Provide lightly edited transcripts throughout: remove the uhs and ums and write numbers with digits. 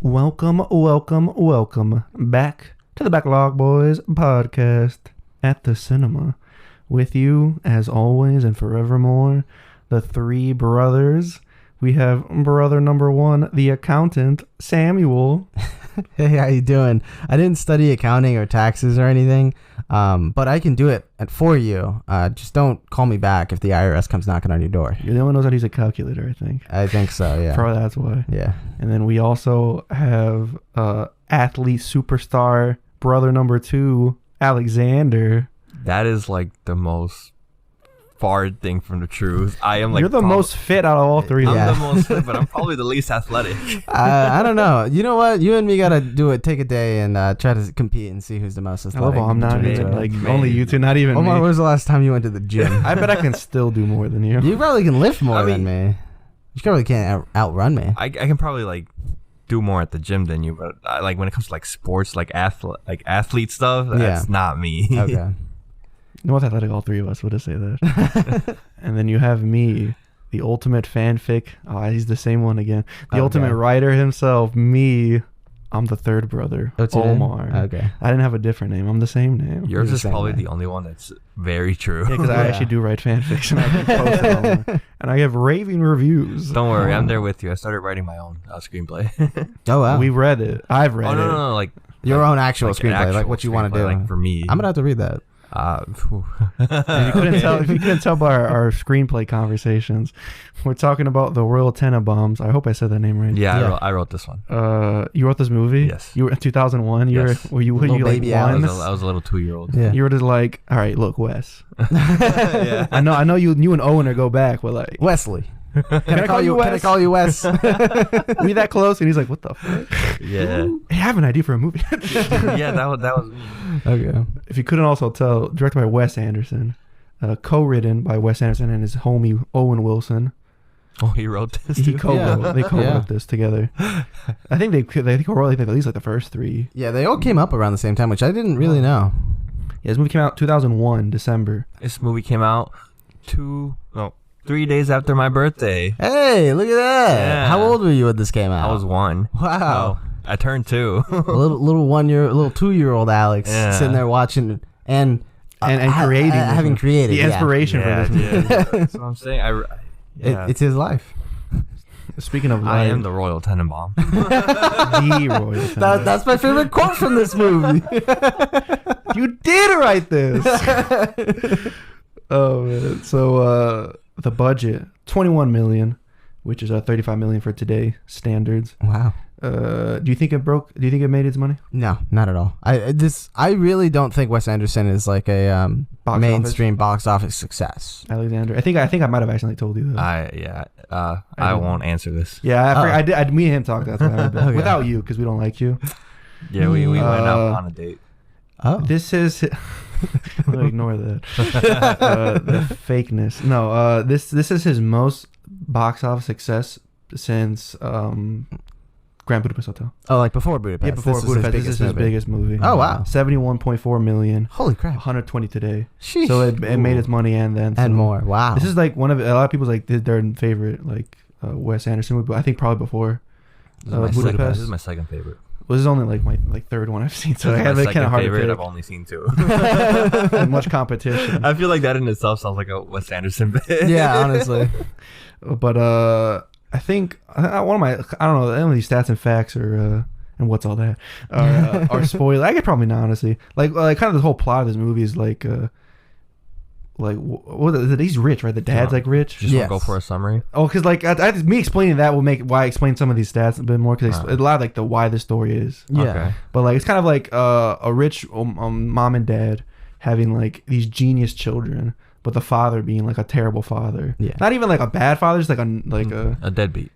Welcome back to the Backlog Boys podcast at the cinema. With you, as always and forevermore, the three brothers. We have brother number one, the accountant, Samuel. Hey, how you doing? I didn't study accounting or taxes or anything, but I can do it for you. Just don't call me back if the IRS comes knocking on your door. You're the one who knows how to use a calculator, I think. I think so, yeah. Probably that's why. Yeah. And then we also have athlete superstar, brother number two, Alexander. That is like the most far thing from the truth. I am like you're the most fit out of all three. I'm Yeah. the most fit, but I'm probably the least athletic. I don't know. You know what? You and me gotta take a day and try to compete and see who's the most athletic. I'm not between even the two. like only you two, not even Omar, me. when was the last time you went to the gym? I bet I can still do more than you. You probably can lift more I mean- than me. You probably can't outrun me. I can probably like do more at the gym than you, but like when it comes to like sports, like athlete stuff, that's not me. Okay. Most athletic, all three of us would have say that. And then you have me, the ultimate fanfic. Oh, he's the same one again. The ultimate writer himself, me. I'm the third brother, What's your name? Omar. Okay. I didn't have a different name. I'm the same name. Yours the is same probably way. the only one that's very true. Yeah, because I actually do write fanfiction. I can post it online. And I have raving reviews. Don't worry, I'm there with you. I started writing my own screenplay. Oh, wow. We read it. I've read Oh it. no, like Your own actual an screenplay, like actual what you want to do. screenplay, like for me. I'm going to have to read that. If you couldn't tell by our screenplay conversations, we're talking about the Royal Tenenbaums. I hope I said that name right. Yeah. I wrote this one. You wrote this movie? Yes. You were in 2001. Yes. Were you Little like baby I one? was a little 2-year-old. Yeah. You were just like, all right, look, Wes. Yeah. I know you and Owen go back, but like, Wesley. can I call you Can I Wes? call you Wes? We that close? And he's like, what the fuck? Yeah. Hey, I have an idea for a movie. Yeah, that was me. Okay. If you couldn't also tell, directed by Wes Anderson, co-written by Wes Anderson and his homie Owen Wilson. Oh, he wrote this He too? co-wrote. They co-wrote Yeah. this together. I think they co-wrote at least like the first three. Yeah, they all came up around the same time, which I didn't really know. Yeah, this movie came out 2001 December. This movie came out 3 days after my birthday. Hey, look at that. Yeah. How old were you when this came out? I was 1. Wow. Oh, I turned 2. A little 2-year-old Alex Yeah. sitting there watching and creating this having one. created The inspiration for this movie. That's what I'm saying. It's his life. Speaking of I life, am the Royal Tenenbaum. the Royal Tenenbaums. That's my favorite quote from this movie. You did write this. Oh man. So the budget, $21 million, which is $35 million for today standards. Wow. Do you think it broke? Do you think it made its money? No, not at all. I really don't think Wes Anderson is like a mainstream box office success. Alexander, I think I might have accidentally told you that. I won't answer this. Yeah, I did. Me and him talked. That's why I Okay. without you because we don't like you. Yeah, we went out on a date. Oh. This is. I'm gonna ignore that. The fakeness. No. This is his most box office success since Grand Budapest Hotel. Oh, like before Budapest. Yeah, before Budapest. This is his biggest movie. Oh, wow. 71.4 million. Holy crap. 120 today. Sheesh. So it made its money and then and some. more. Wow. This is like one of a lot of people's like their favorite like Wes Anderson movie. But I think probably before Budapest. This is my second favorite. Well, this is only like my third one I've seen, so I have my it kind of hard favorite. to I've only seen 2. pick. Much competition. I feel like that in itself sounds like a Wes Anderson bit. Yeah, honestly. But I think one of my I don't know any of these stats and facts or and what's all that are spoilers. I could probably not honestly like kind of the whole plot of this movie is like what is it? He's rich, right? The dad's like rich. Just Yes. want to go for a summary. Oh, because like me explaining that will make why I explain some of these stats a bit more because a lot of like the why the story is. Yeah. Okay. But like it's kind of like a rich mom and dad having like these genius children, but the father being like a terrible father. Yeah. Not even like a bad father, just like a A deadbeat.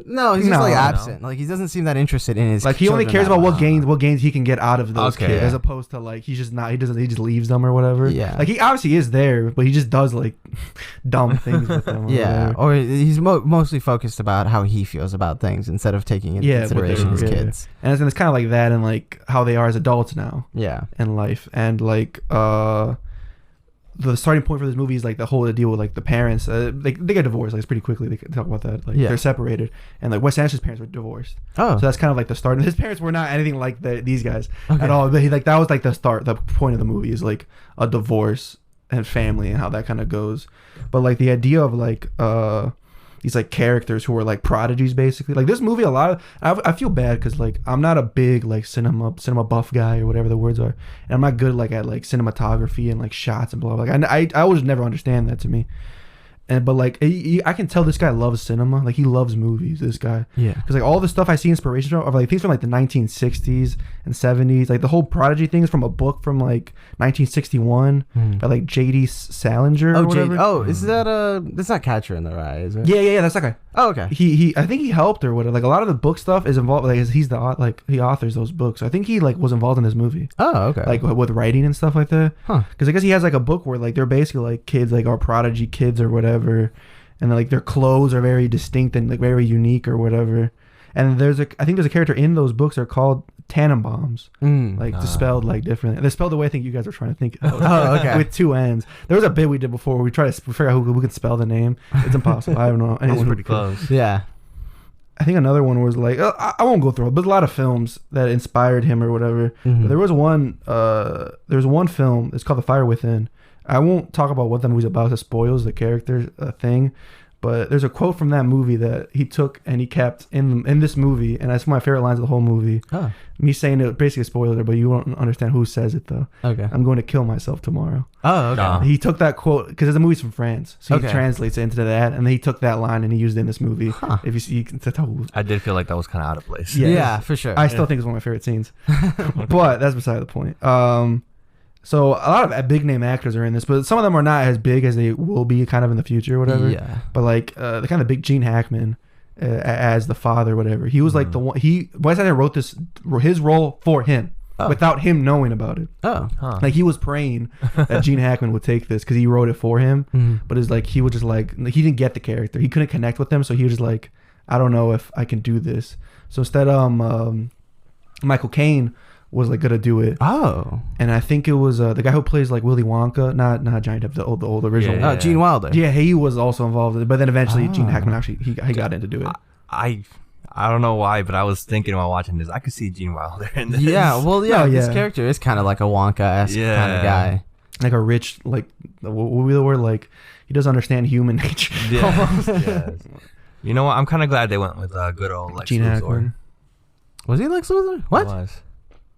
No, he's just No, like no. absent. Like he doesn't seem that interested in his. like he only children cares that about much. what gains he can get out of those Okay, kids, yeah. as opposed to like he's just not he just leaves them or whatever. Yeah. Like he obviously is there, but he just does like dumb things with them. Or Yeah, whatever. or he's mostly focused about how he feels about things instead of taking into consideration his kids. And it's kind of like that and like how they are as adults now Yeah. in life and like the starting point for this movie is like the whole deal with like the parents. They get divorced like it's pretty quickly. They talk about that. Like they're separated, and like Wes Anderson's parents were divorced. Oh, so that's kind of like the start. And his parents were not anything like these guys at all. But that was like the start. The point of the movie is like a divorce and family and how that kind of goes. But like the idea of like these like characters who are like prodigies basically. Like this movie, I feel bad because like I'm not a big like cinema buff guy or whatever the words are, and I'm not good like at like cinematography and like shots and blah blah. Like I always never understand that to me. But like I can tell this guy loves cinema. Like he loves movies. This guy, because like all the stuff I see inspiration from are like things from like the 1960s and 70s. Like the whole Prodigy thing is from a book from like 1961 by like J.D. Salinger. Or whatever. Is that that's not Catcher in the Rye, is it? Yeah, that's that guy. Oh, okay. I think he helped or whatever. Like a lot of the book stuff is involved. Like he's he authors those books. So I think he like was involved in this movie. Oh, okay. Like with writing and stuff like that. Huh? Because I guess he has like a book where like they're basically like kids like are prodigy kids or whatever. And like their clothes are very distinct and like very unique or whatever. And I think there's a character in those books that are called Tenenbaums, like spelled like differently. They're spelled the way I think you guys were trying to think. Okay. With 2 N's. There was a bit we did before where we tried to figure out who could spell the name. It's impossible. I don't know. That was pretty close. Yeah. I think another one was like I won't go through it, but a lot of films that inspired him or whatever. But there was one. There's one film. It's called The Fire Within. I won't talk about what the movie's about. It spoils the character thing. But there's a quote from that movie that he took and he kept in this movie, and that's one of my favorite lines of the whole movie. Oh. Me saying it basically a spoiler, but you won't understand who says it though. Okay. I'm going to kill myself tomorrow. Oh, okay. He took that quote because the movie's from France, so he Okay. translates it into that, and then he took that line and he used it in this movie. Huh. If you see, that's how. I did feel like that was kind of out of place. Yeah, for sure. I still think it's one of my favorite scenes, but that's beside the point. So a lot of big name actors are in this, but some of them are not as big as they will be kind of in the future or whatever. Yeah. But like the kind of big Gene Hackman as the father or whatever. He was like the one. Wes Anderson wrote his role for him without him knowing about it. Oh. Huh. Like he was praying that Gene Hackman would take this because he wrote it for him. But it's like he was just like he didn't get the character. He couldn't connect with him, so he was just like, I don't know if I can do this. So instead, Michael Caine was like gonna do it. Oh. And I think it was the guy who plays like Willy Wonka, not Johnny Depp, the old original. Yeah. Oh, Gene Wilder. Yeah, he was also involved in it, but then eventually Gene Hackman actually he got in to do it. I don't know why, but I was thinking while watching this, I could see Gene Wilder in this. Yeah, well, yeah, Oh, this yeah. character is kind of like a Wonka-esque kind of guy. Like a rich, like what would be the word? Like he doesn't understand human nature. Yeah. You know what? I'm kind of glad they went with good old Lex Gene Luthor. Hackman. Was he Lex Luthor? He What? was.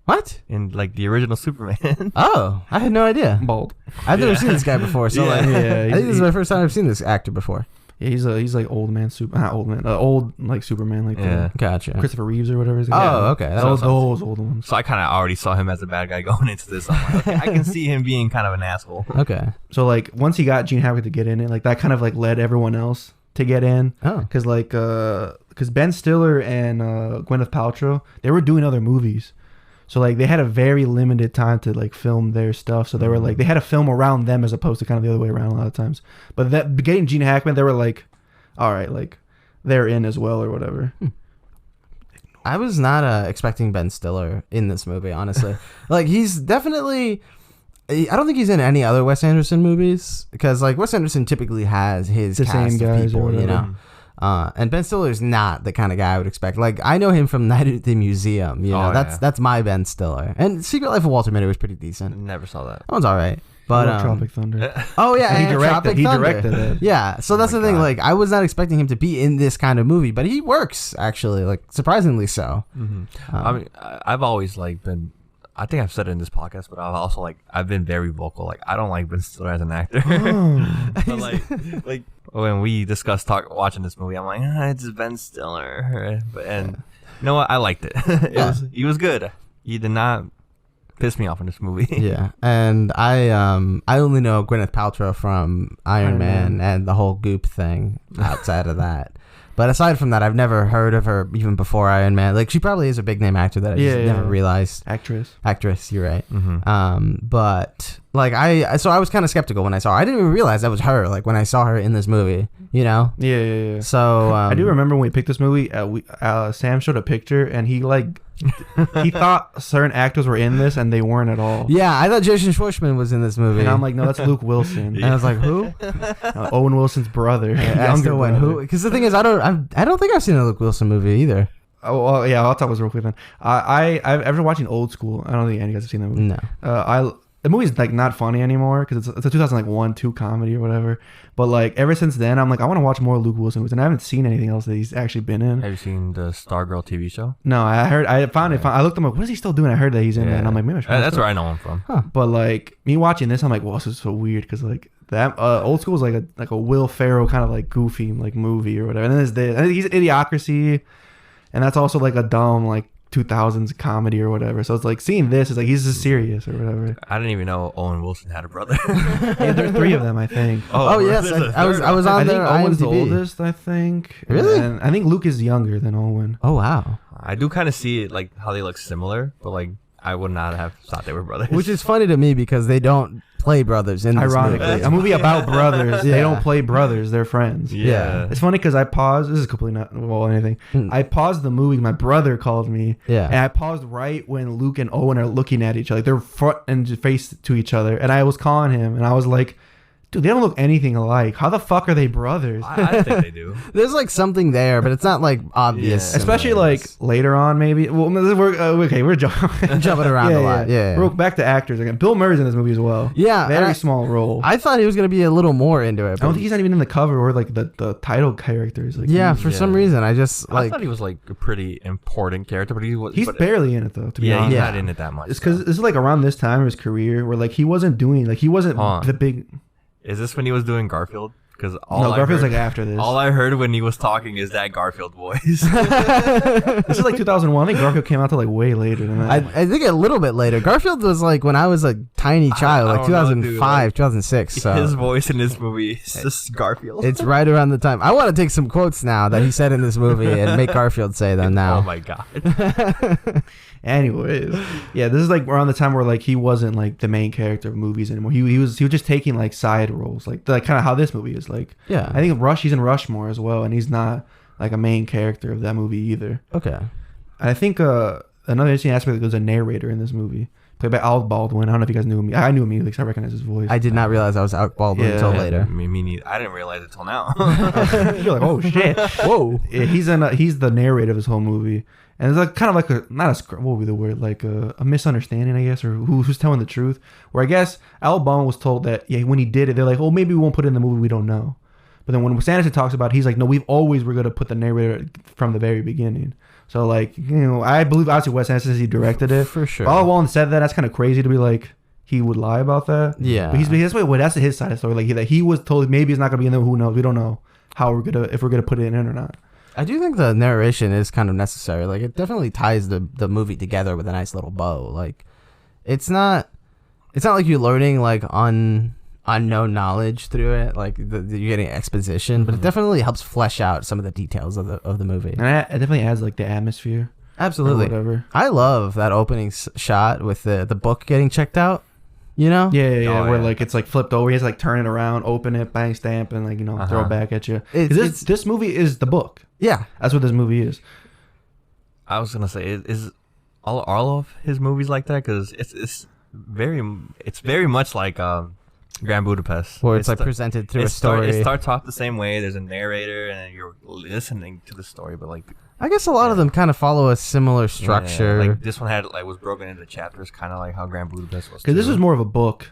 What? In like the original Superman. Oh, I had no idea. Bald. I've never seen this guy before, so like, Yeah, I think this is my first time I've seen this actor before. Yeah, he's like old man not old man, old like Superman, like Yeah. Gotcha. Christopher Reeves or whatever. His name. Oh, okay. That Those was old ones. So I kind of already saw him as a bad guy going into this. I'm like, okay, I can see him being kind of an asshole. okay. So like once he got Gene Hackman to get in it, like that kind of like led everyone else to get in. Oh. Because Ben Stiller and Gwyneth Paltrow, they were doing other movies. So like they had a very limited time to like film their stuff. So they were like they had to film around them as opposed to kind of the other way around a lot of times. But that getting Gene Hackman, they were like, all right, like they're in as well or whatever. I was not expecting Ben Stiller in this movie, honestly. Like he's definitely. I don't think he's in any other Wes Anderson movies because like Wes Anderson typically has his The cast same of guys or people, you whatever. know. And Ben Stiller's not the kind of guy I would expect. Like I know him from Night at the Museum. You know, that's my Ben Stiller. And Secret Life of Walter Mitty was pretty decent. Never saw that. That one's all right. But Tropic Thunder. oh yeah, And and Tropic he Thunder. directed it. Yeah, so that's my the thing. God. Like I was not expecting him to be in this kind of movie, but he works actually, like surprisingly so. I mean, I've always like been. I think I've said it in this podcast, but I've also like I've been very vocal. Like I don't like Ben Stiller as an actor. But like when we discussed watching this movie, I'm like, it's Ben Stiller. And you know what? I liked it. He was good. He did not piss me off in this movie. Yeah, and I only know Gwyneth Paltrow from Iron Man and the whole Goop thing. Outside of that, but aside from that, I've never heard of her even before Iron Man. Like she probably is a big name actor that I just never realized. Actress, you're right. But like I was kind of skeptical when I saw her. I didn't even realize that was her. Like when I saw her in this movie, you know. Yeah. So I do remember when we picked this movie. Sam showed a picture, and he like he thought certain actors were in this and they weren't at all. Yeah, I thought Jason Schwartzman was in this movie. And I'm like, no, that's Luke Wilson. And I was like, who? Owen Wilson's brother. I still went, who? Because the thing is, I don't think I've seen a Luke Wilson movie either. Oh, well, yeah, I'll talk about this real quick then. I've watching Old School. I don't think any of you guys have seen that movie. No. The movie's like not funny anymore because it's a 2001-2 comedy or whatever. But like ever since then, I'm like, I want to watch more Luke Wilson movies, and I haven't seen anything else that he's actually been in. Have you seen the Stargirl TV show? No, I looked him up. What is he still doing? I heard that he's in there, and I'm like, maybe I should. That's where I know him from. Huh. But like me watching this, I'm like, well, this is so weird because like that Old School is like a Will Ferrell kind of like goofy like movie or whatever. And then there's this. I think he's Idiocracy, and that's also like a dumb like 2000s comedy or whatever. So it's like seeing this is like he's just serious or whatever. I didn't even know Owen Wilson had a brother. Yeah, there's 3 of them, I think. Oh yes, I was on there. I think Owen's the IMDb. oldest, I think. Really? And I think Luke is younger than Owen. Oh wow. I do kind of see it like how they look similar, but like I would not have thought they were brothers. Which is funny to me because they don't play brothers in this Ironically, movie. a movie about brothers. They don't play brothers; they're friends. Yeah. It's funny because I paused. This is completely not anything. I paused the movie. My brother called me. Yeah. And I paused right when Luke and Owen are looking at each other. They're front and face to each other, and I was calling him, and I was like, dude, they don't look anything alike. How the fuck are they brothers? I think they do. There's like something there, but it's not like obvious. Yeah. Especially like later on, maybe. Well, we're jumping around a lot. Yeah. We're back to actors again. Bill Murray's in this movie as well. Yeah, Very small role. I thought he was gonna be a little more into it. I don't think he's not even in the cover or like the title characters. Like Yeah, for some reason, I just like. I thought he was like a pretty important character, but he's barely in it though. To be honest, he's not in it that much. It's because this is like around this time of his career where like he wasn't the big. Is this when he was doing Garfield? Because Garfield's like after this. All I heard when he was talking is that Garfield voice. This is like 2001. I think Garfield came out to like way later than that. I think a little bit later. Garfield was like when I was a tiny child, like 2005, 2006. So his voice in this movie is just Garfield. It's right around the time. I want to take some quotes now that he said in this movie and make Garfield say them now. Oh my god. Anyways, yeah, this is like around the time where like he wasn't like the main character of movies anymore. He was just taking like side roles, like kind of how this movie is like. Yeah, I think he's in Rushmore as well, and he's not like a main character of that movie either. Okay. I think another interesting aspect, there's a narrator in this movie played by Alec Baldwin. I don't know if you guys knew him. I knew him immediately because I recognize his voice. I did not realize I was Alec Baldwin until later. Me neither. I didn't realize it till now. You're like, oh shit, whoa. Yeah, he's the narrator of this whole movie. And it's like kind of like what would be the word, like a misunderstanding, I guess, or who's telling the truth. Where I guess Al Baldwin was told that when he did it, they're like, oh, maybe we won't put it in the movie, we don't know. But then when Wes Anderson talks about it, he's like, no, we're going to put the narrator from the very beginning. So like, I believe obviously Wes Anderson says he directed it. For sure. Al Baldwin said that. That's kind of crazy to be like, he would lie about that. Yeah. But that's his side of the story. Like that he was told maybe it's not going to be in there. Who knows? We don't know if we're going to put it in or not. I do think the narration is kind of necessary. Like it definitely ties the movie together with a nice little bow. Like it's not like you're learning like unknown knowledge through it. Like you're getting exposition, but it definitely helps flesh out some of the details of the movie. And it definitely adds like the atmosphere. Absolutely. Whatever. I love that opening shot with the book getting checked out. You know? Yeah. Where like it's like flipped over. He has to like turn it around, open it, bang, stamp, and like throw it back at you. This movie is the book. Yeah, that's what this movie is. I was gonna say, is all of his movies like that? Because it's very much like Grand Budapest, where it's like presented through a story. It starts off the same way. There's a narrator, and you're listening to the story. But like, I guess a lot of them kind of follow a similar structure. Yeah, like this one was broken into chapters, kind of like how Grand Budapest was. Because this was more of a book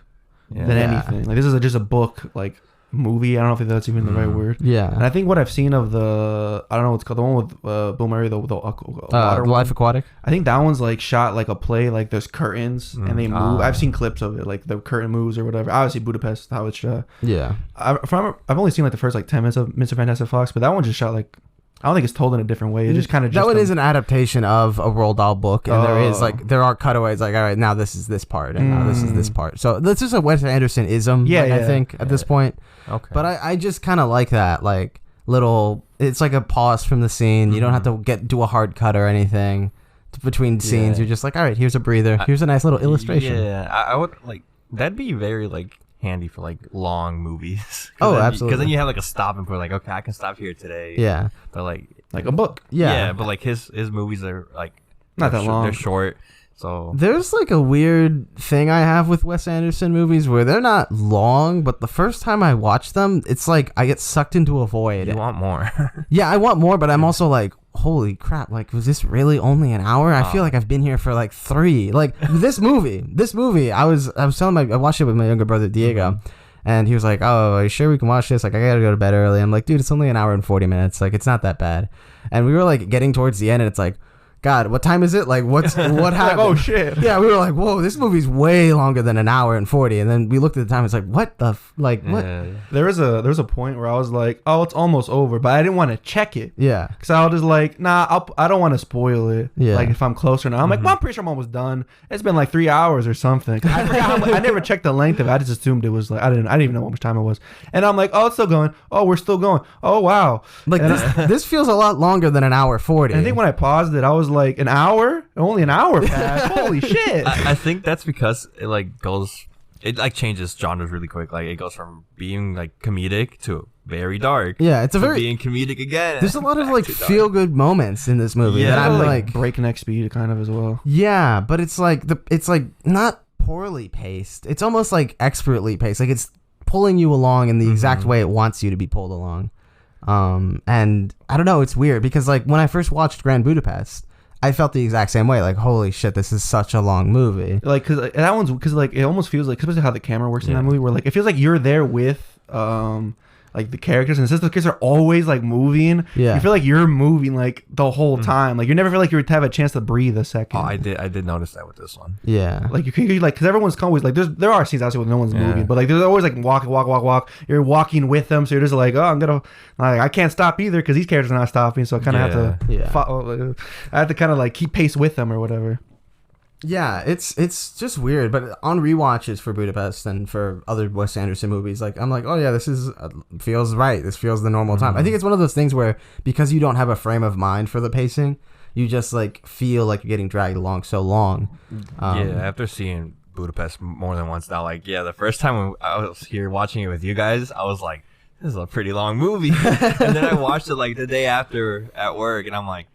than anything. Like this is just a book like movie. I don't know if that's even the right word. Yeah. And I think what I've seen of I don't know what's called, the one with Bill Murray, the water Life Aquatic. I think that one's like shot like a play, like there's curtains and they move. I've seen clips of it, like the curtain moves or whatever. Obviously Budapest, how it's shot. Yeah. I've only seen like the first like 10 minutes of Mr. Fantastic Fox, but that one just shot like, I don't think it's told in a different way. It just kind of that one is an adaptation of a Roald Dahl book, and there are cutaways. Like, all right, now this is this part, and now this is this part. So this is a Wes Anderson ism. I think at this point. Okay. But I just kind of like that, like little. It's like a pause from the scene. You don't have to do a hard cut or anything between scenes. You're just like, all right, here's a breather. Here's a nice little illustration. Yeah, I would like that'd be very like handy for like long movies. Absolutely. Because then you have like a stop and put like, okay, I can stop here today. Yeah. But like a book. Yeah. But like his movies are like Not that long. They're short. So there's like a weird thing I have with Wes Anderson movies where they're not long, but the first time I watch them, it's like I get sucked into a void. you want more. Yeah, I want more, but I'm also like, holy crap, like, was this really only an hour? I feel like I've been here for like 3. Like, this movie, I was telling I watched it with my younger brother, Diego, and he was like, oh, are you sure we can watch this? Like, I gotta go to bed early. I'm like, dude, it's only an hour and 40 minutes. Like, it's not that bad. And we were like getting towards the end, and it's like, God, what time is it? Like, what happened? Like, oh shit. Yeah, we were like, whoa, this movie's way longer than an hour and 40. And then we looked at the time. It's like, what the what? There was a point where I was like, oh, it's almost over, but I didn't want to check it. Yeah. Because I was just like, nah, I don't want to spoil it. Yeah. Like, if I'm closer now. I'm like, well, I'm pretty sure I'm almost done. It's been like 3 hours or something. I forgot how much, I never checked the length of it. I just assumed it was like, I didn't even know how much time it was. And I'm like, oh, it's still going. Oh, we're still going. Oh, wow. Like, this feels a lot longer than an hour 40. And I think when I paused it, I was like, an hour? Only an hour passed. Holy shit. I think that's because it like goes, it like changes genres really quick. Like it goes from being like comedic to very dark. Yeah, it's a to very being comedic again. There's a lot of like feel good moments in this movie Yeah. that I'm like like, breakneck speed kind of as well. yeah, but it's like not poorly paced. It's almost like expertly paced. Like it's pulling you along in the exact way it wants you to be pulled along. And I don't know, it's weird because like when I first watched Grand Budapest, I felt the exact same way. Like, holy shit, this is such a long movie. Like, because that one's, because like it almost feels like, especially how the camera works in that movie, where like it feels like you're there with like the characters, and since the characters are always like moving, you feel like you're moving like the whole time. Like you never feel like you would have a chance to breathe a second. Oh, I did notice that with this one. Yeah, like you can like, because everyone's always like, there are scenes obviously when no one's moving, but like there's always like walk. You're walking with them, so you're just like, oh, I'm gonna like, I can't stop either because these characters are not stopping, so I kind of have to follow, I have to kind of like keep pace with them or whatever. Yeah, it's just weird, but on rewatches for Budapest and for other Wes Anderson movies, like I'm like, oh yeah, this is feels right. This feels the normal time. I think it's one of those things where because you don't have a frame of mind for the pacing, you just like feel like you're getting dragged along so long. After seeing Budapest more than once now, like the first time when I was here watching it with you guys, I was like, this is a pretty long movie, and then I watched it like the day after at work, and I'm like,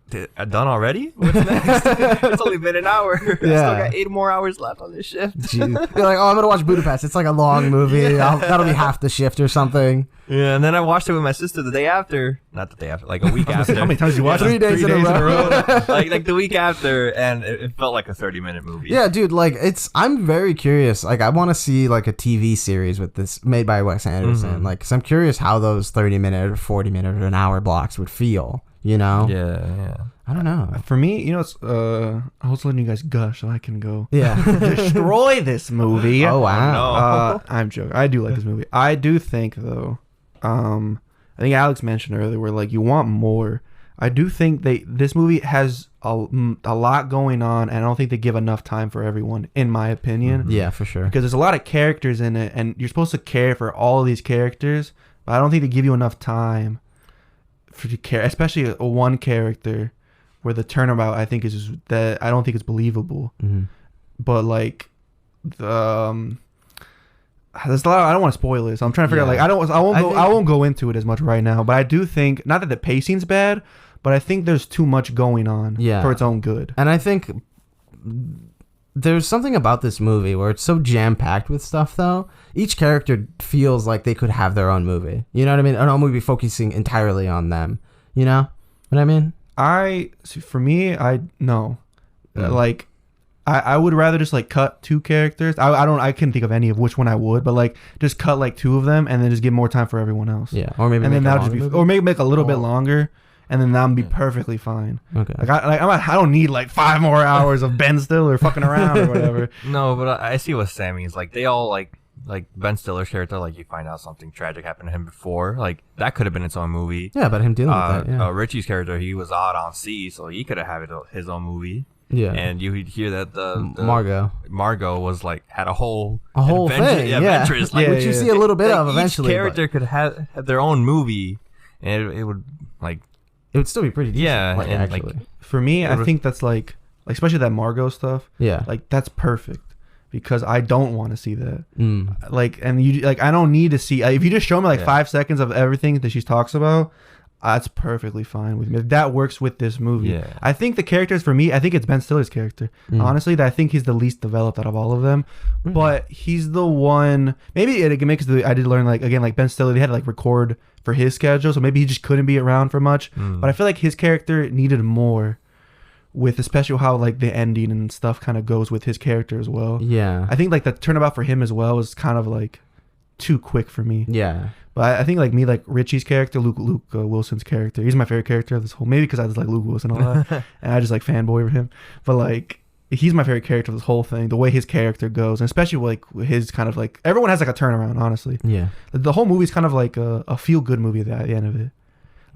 done already? What's next? It's only been an hour. I still got 8 more hours left on this shift. You're like, oh, I'm gonna watch Budapest. It's like a long movie. That'll be half the shift or something. Yeah, and then I watched it with my sister the day after. Not the day after, like a week after. How many times did you watch it? 3 days in a row. like the week after, and it felt like a 30-minute movie. Yeah, dude, like I'm very curious. Like I want to see like a TV series with this made by Wes Anderson. Like, cause I'm curious how those 30-minute or 40-minute or an hour blocks would feel. You know? Yeah. I don't know. For me, you know, it's I was letting you guys gush so I can go destroy this movie. Oh wow. No. I'm joking. I do like this movie. I do think though, I think Alex mentioned earlier where like you want more. I do think this movie has a lot going on, and I don't think they give enough time for everyone, in my opinion. Yeah, for sure. Because there's a lot of characters in it, and you're supposed to care for all of these characters, but I don't think they give you enough time for you to care, especially a one character where the turnabout I think is that I don't think it's believable. But like the there's a lot. I don't want to spoil it, so I'm trying to figure out. Like I won't go into it as much right now. But I do think not that the pacing's bad, but I think there's too much going on for its own good. And I think there's something about this movie where it's so jam-packed with stuff, though. Each character feels like they could have their own movie. You know what I mean? An own movie focusing entirely on them. You know what I mean? For me, like, I would rather just like cut 2 characters. I couldn't think of any of which one I would, but like just cut like 2 of them and then just give more time for everyone else. Yeah, or maybe and then that'll just be, or maybe make a little bit longer. And then that'll be perfectly fine. Okay. Like I don't need like 5 more hours of Ben Stiller fucking around or whatever. No, but I see what Sam means. Like they all like Ben Stiller's character. Like you find out something tragic happened to him before. Like that could have been its own movie. Yeah, but him dealing with that. Yeah. Richie's character, he was out on sea, so he could have had his own movie. Yeah. And you hear that the Margot was like had a whole thing. Adventures, like, which you see a little bit of eventually. Each character could have their own movie, and it would like. It would still be pretty decent. Yeah, like, and actually. Like, for me, I think that's like especially that Margot stuff. Yeah, like that's perfect because I don't want to see that. Like, and you like I don't need to see if you just show me like 5 seconds of everything that she talks about. That's perfectly fine with me. That works with this movie. Yeah. I think the characters for me, I think it's Ben Stiller's character. Honestly, I think he's the least developed out of all of them. But he's the one. Maybe it can make I did learn like Ben Stiller. They had to like record for his schedule, so maybe he just couldn't be around for much. But I feel like his character needed more, with especially how like the ending and stuff kind of goes with his character as well. Yeah. I think like the turnabout for him as well is kind of like too quick for me. Yeah. But I think like me, like Richie's character, Luke Wilson's character, he's my favorite character of this whole. Maybe because I just like Luke Wilson and all that, and I just like fanboy over him. But like he's my favorite character of this whole thing. The way his character goes, and especially like his kind of like everyone has like a turnaround. Honestly, Yeah. the whole movie's kind of like a feel good movie at the end of it.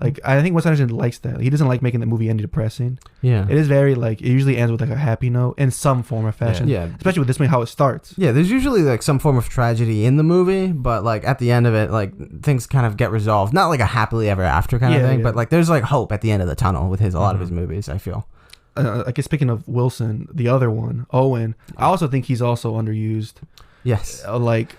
Like I think Wes Anderson likes that. He doesn't like making the movie end depressing. Yeah. It is very like it usually ends with like a happy note in some form or fashion. Yeah. Especially with this movie, how it starts. Yeah, there's usually like some form of tragedy in the movie, but like at the end of it, like things kind of get resolved. Not like a happily ever after kind of thing, but like there's like hope at the end of the tunnel with a lot of his movies, I feel. I guess speaking of Wilson, the other one, Owen, I also think he's also underused. Yes. Like,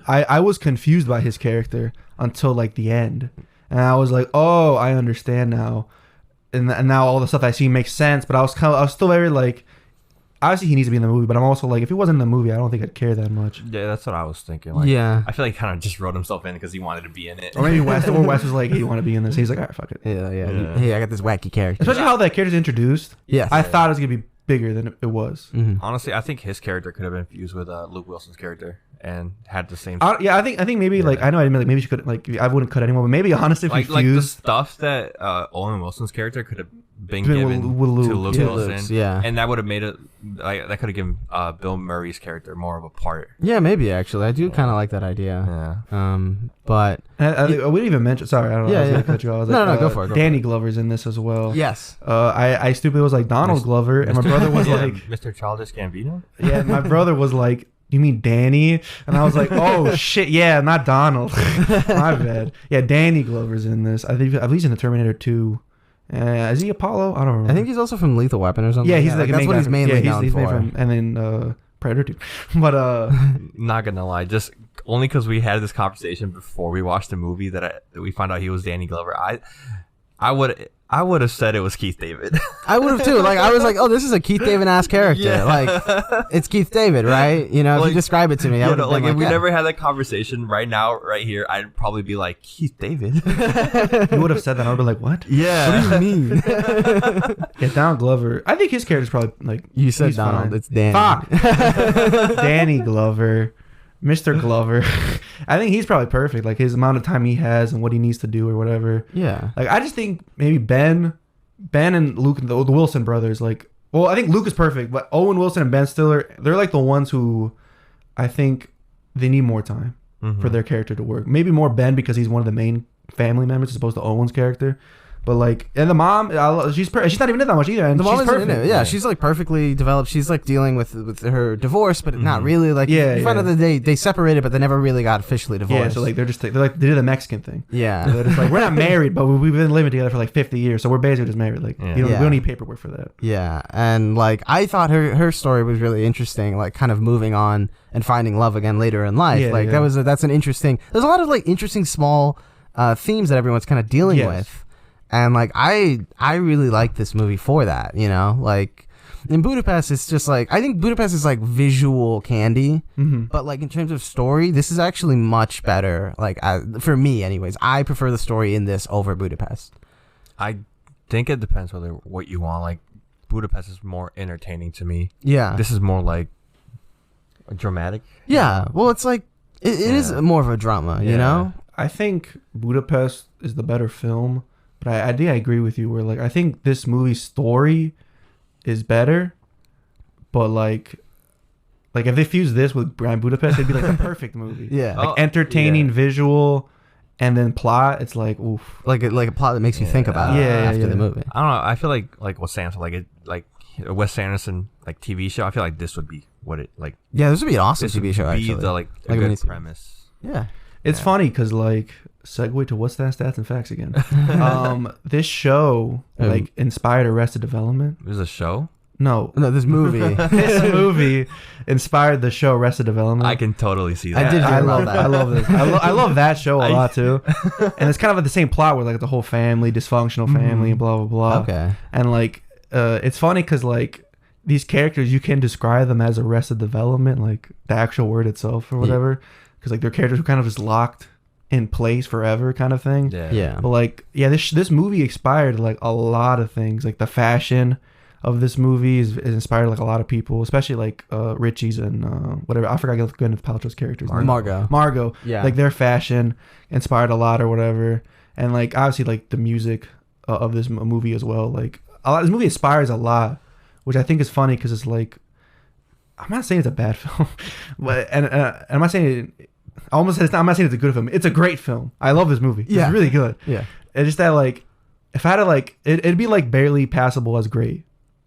I was confused by his character until like the end, and I was like, oh, I understand now, and now all the stuff I see makes sense. But I was still very like, obviously he needs to be in the movie, but I'm also like, if he wasn't in the movie, I don't think I'd care that much. Yeah, that's what I was thinking. Like, Yeah. I feel like he kind of just wrote himself in because he wanted to be in it. Or maybe Wes was like, hey, you want to be in this? He's like, all right, fuck it. Yeah. Hey, I got this wacky character. Especially how that character's introduced. Yes. I thought it was gonna be bigger than it was. Honestly, I think his character could have been fused with Luke Wilson's character and had the same. I think maybe like I know I mean, like maybe she could like I wouldn't cut anyone, but maybe honestly if like we the fused stuff that Owen Wilson's character could have been With given Luke. to Luke Yeah. Wilson, And that would have made it like that could have given Bill Murray's character more of a part. yeah, maybe actually. I do kind of like that idea. Yeah. But I we didn't even mention. Sorry, I don't know. Yeah, I was gonna yeah. cut you off. I was No, like, go for it, go Danny Glover's in this as well. yes. I stupidly was like Donald Glover, and my brother was Yeah, like, Mr. Childish Gambino. yeah. My brother was like, you mean Danny? And I was like, oh shit, yeah, not Donald. My bad. Yeah, Danny Glover's in this. I think at least in the Terminator 2. Is he Apollo? I don't remember. I think he's also from Lethal Weapon or something. Yeah, he's like that's the main what guy he's from- mainly yeah, known he's for. made from, and then Predator 2. But Not gonna lie, just only because we had this conversation before we watched the movie that we found out he was Danny Glover. I would have said it was Keith David. I would have too. Like I was like, oh, this is a Keith David ass character. Yeah. Like it's Keith David, right? You know, if Like, you describe it to me, I would have like been if we yeah. never had that conversation right now, right here, I'd probably be like Keith David. you would have said that. I would be like, what? Yeah. What do you mean? Yeah, Donald Glover. I think his character's probably like. You said he's Donald. fine. It's Danny. Fuck. Danny Glover, Mr. Glover. I think he's probably perfect. Like his amount of time he has and what he needs to do or whatever. Yeah. Like I just think maybe Ben and Luke, the Wilson brothers. Like, well, I think Luke is perfect, but Owen Wilson and Ben Stiller, they're like the ones who I think they need more time for their character to work. Maybe more Ben because he's one of the main family members as opposed to Owen's character. But like, and the mom, she's not even in that much either. And The mom she's isn't perfect. in it. Yeah, she's like perfectly developed. She's like dealing with her divorce, but not really. Like, Yeah, you find out that they separated, but they never really got officially divorced. Yeah, so like they did the Mexican thing. yeah. They're just like, we're not married, but we've been living together for like 50 years, so we're basically just married. Like, Yeah. we Yeah. don't need paperwork for that. Yeah, and like I thought her story was really interesting, like kind of moving on and finding love again later in life. Yeah, like yeah. that's an interesting. There's a lot of like interesting small themes that everyone's kind of dealing Yes. with, and like I really like this movie for that. You know, like in Budapest, it's just like I think Budapest is like visual candy, but like in terms of story, this is actually much better. Like for me, anyways, I prefer the story in this over Budapest. I think it depends whether what you want. Like Budapest is more entertaining to me. Yeah, This is more like dramatic. yeah. Well, it's like it is Yeah. more of a drama, you Yeah. know. I think Budapest is the better film, but I agree with you where like I think this movie's story is better, but like if they fuse this with Grand Budapest, it'd be like the perfect movie. Yeah. Like Oh, entertaining yeah. visual, and then plot. It's like oof. Like a plot that makes you think about it Yeah, after yeah. the movie. I don't know. I feel like Wes Anderson, like a Wes Anderson like TV show. I feel like this would be what it like. Yeah, this would be an awesome This TV would show. be Actually, the a Like a good miniseries. premise. yeah, It's funny because like segue to what's that stats and facts again. This show like inspired Arrested Development. It was a show. No, this movie. this movie inspired the show Arrested Development. I can totally see that. I did. I hear love about that. I love this. I love that show a lot too. And it's kind of like the same plot where like the whole family, dysfunctional family, and blah blah blah. Okay. And like, it's funny because like these characters, you can describe them as Arrested Development, like the actual word itself or whatever, because like they're characters who kind of just locked in place forever, kind of thing. Yeah. But like, yeah, this movie inspired like a lot of things. Like the fashion of this movie is inspired like a lot of people, especially like Richie's and whatever. I forgot Gwyneth Paltrow's characters. Margot. Yeah. Like their fashion inspired a lot or whatever. And like obviously like the music of this movie as well. Like this movie inspires a lot, which I think is funny because it's like, I'm not saying it's a bad film, but and I'm not saying I'm not saying it's a good film. It's a great film. I love this movie. Yeah. It's really good. Yeah. It's just that like if I had to like it'd be like barely passable as great.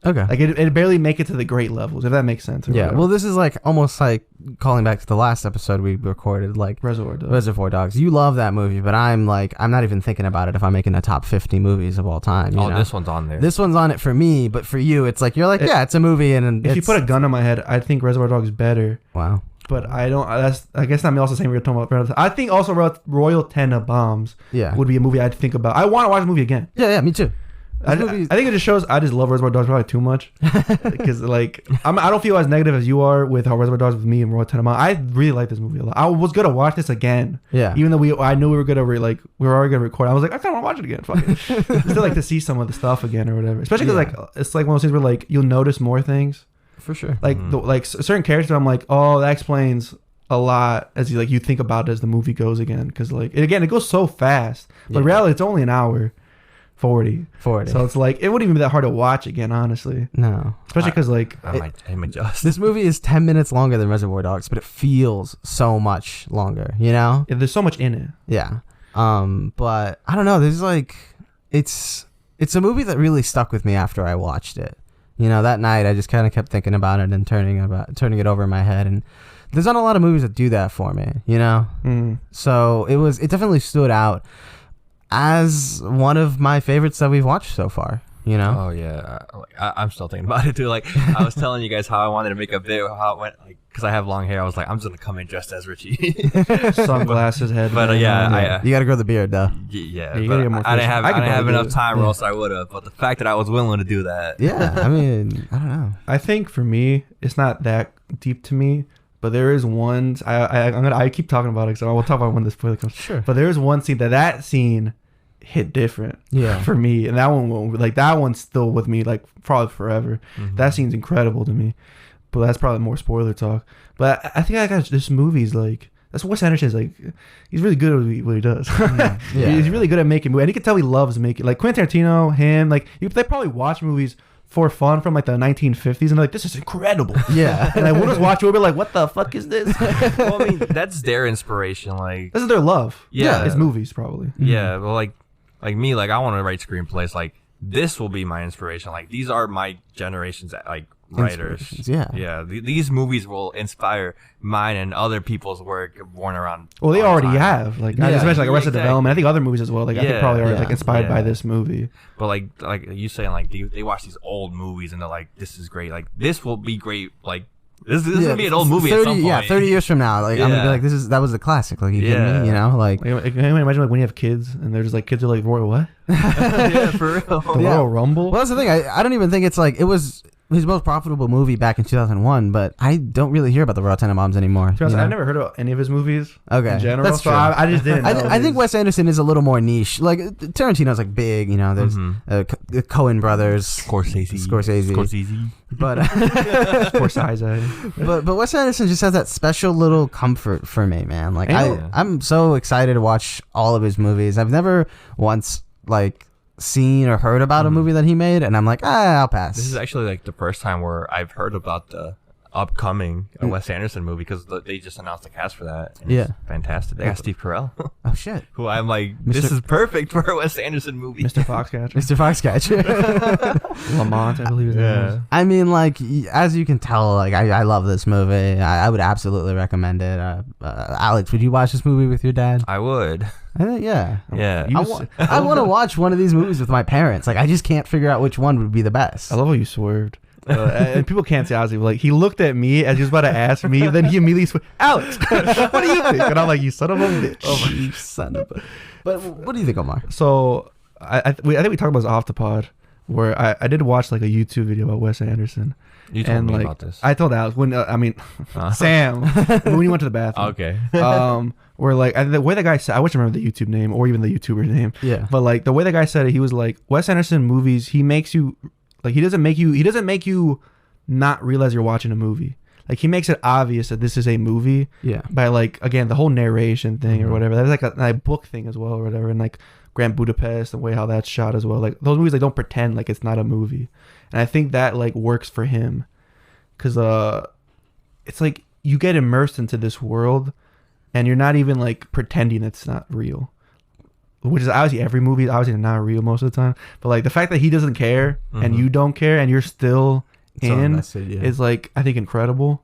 Okay. Like it'd barely make it to the great levels, if that makes sense. Yeah. Whatever. Well, this is like almost like calling back to the last episode we recorded, like Reservoir Dogs. You love that movie, but I'm not even thinking about it if I'm making a top 50 movies of all time. You know? This one's on there. This one's on it for me, but for you, it's like you're like, yeah, it's a movie, and if you put a gun to my head, I think Reservoir Dogs is better. Wow. But I don't. I guess I'm also saying we're talking about. I think also Royal Tenenbaums would be a movie I'd think about. I want to watch the movie again. Yeah, me too. I think it just shows I just love Reservoir Dogs probably too much because like I don't feel as negative as you are with how Reservoir Dogs with me and Royal Tenenbaums. I really like this movie a lot. I was gonna watch this again. Yeah. Even though I knew we were gonna we were already gonna record. I was like I kind of want to watch it again. Fuck it. Still like to see some of the stuff again or whatever. Especially because like it's like one of those things where like you'll notice more things. For sure. Like certain characters, I'm like, oh, that explains a lot as you think about it as the movie goes again, because like it goes so fast, but reality it's only an hour 40. So it's like it wouldn't even be that hard to watch again, honestly. No, especially because like I might adjust. This movie is 10 minutes longer than Reservoir Dogs, but it feels so much longer, you know? there's so much in it. Yeah. But I don't know, there's like it's a movie that really stuck with me after I watched it. You know, that night I just kind of kept thinking about it and turning it over in my head, and there's not a lot of movies that do that for me, you know? So it definitely stood out as one of my favorites that we've watched so far, you know? Oh yeah, I'm still thinking about it too. Like I was telling you guys how I wanted to make a video, how it went, like because I have long hair. I was like, I'm just gonna come in dressed as Richie, sunglasses, headband. But yeah, you gotta grow the beard though. Yeah, you but gotta get more I didn't have enough time, or Yeah. else I would have. But the fact that I was willing to do that, Yeah, I mean, I don't know. I think for me, it's not that deep to me, but there is one. I keep talking about it, so I will talk about when this spoiler comes. Sure. But there is one scene that scene hit different. Yeah. For me, and that one's still with me like probably forever. That scene's incredible to me. But that's probably more spoiler talk. But I think this movie's like. That's Wes Anderson is like. He's really good at what he does. Yeah. He's really good at making movies, and you can tell he loves making. Like Quentin Tarantino, him, like they probably watch movies for fun from like the 1950s, and they're like, this is incredible. Yeah. And like, we'll just watch it, we'll be like, what the fuck is this? well, I mean, that's their inspiration. Like This is their love. Yeah. It's movies probably. Yeah, well, like me, like I want to write screenplays. Like this will be my inspiration. Like these are my generation's like writers. Yeah. These movies will inspire mine and other people's work born around. Well, they all already time. have. Like Yeah. especially like Arrested Exactly. Development. I think other movies as well. Like I think probably are like inspired by this movie. But like you saying, like they watch these old movies and they're like, this is great. Like this will be great. Like this is gonna be an old movie 30, at some point. Yeah, 30 years from now, like I'm gonna be like, that was a classic. Like you kidding me? You know, like Can you imagine like when you have kids and they're just like kids are like, what? yeah, for real. The Royal Rumble? Well, that's the thing. I don't even think it's like it was his most profitable movie back in 2001, but I don't really hear about the Royal Tenenbaums anymore. To be honest, you know? I've never heard of any of his movies. Okay, in general, that's so true. I just didn't. Know I think Wes Anderson is a little more niche. Like Tarantino's like big, you know. There's the Coen brothers, Scorsese. but Scorsese. but Wes Anderson just has that special little comfort for me, man. Like Yeah. I'm so excited to watch all of his movies. I've never once like seen or heard about a movie that he made, and I'm like, I'll pass. This is actually like the first time where I've heard about the upcoming Wes Anderson movie because they just announced the cast for that. And it's fantastic. They got Steve Carell, Oh shit, who I'm like, this is perfect for a Wes Anderson movie. Mr. Foxcatcher. Mr. Foxcatcher. Lamont, I believe his name is. I mean, like, as you can tell, like, I love this movie. I would absolutely recommend it. Alex, would you watch this movie with your dad? I would. I think, yeah. Yeah. I want to watch one of these movies with my parents. Like, I just can't figure out which one would be the best. I love how you swerved. and people can't see Ozzy, but like he looked at me as he was about to ask me, then he immediately said, Alex, what do you think? And I'm like, you son of a bitch. Oh, you son of a. But what do you think, Omar? So I think we talked about this off the pod, where I did watch like a YouTube video about Wes Anderson. You told and me like about this. I told Alex when Sam when we went to the bathroom. Okay. Where like the way the guy said, I wish I remember the YouTube name or even the YouTuber's name. Yeah. But like the way the guy said it, he was like, Wes Anderson movies, he makes you like he doesn't make you not realize you're watching a movie. Like he makes it obvious that this is a movie. Yeah. By like again the whole narration thing or whatever. That's like a book thing as well or whatever. And like Grand Budapest, the way how that's shot as well. Like those movies, like don't pretend like it's not a movie. And I think that like works for him, cause it's like you get immersed into this world, and you're not even like pretending it's not real. Which is obviously every movie is obviously not real most of the time. But like the fact that he doesn't care and you don't care and you're still in is like I think incredible.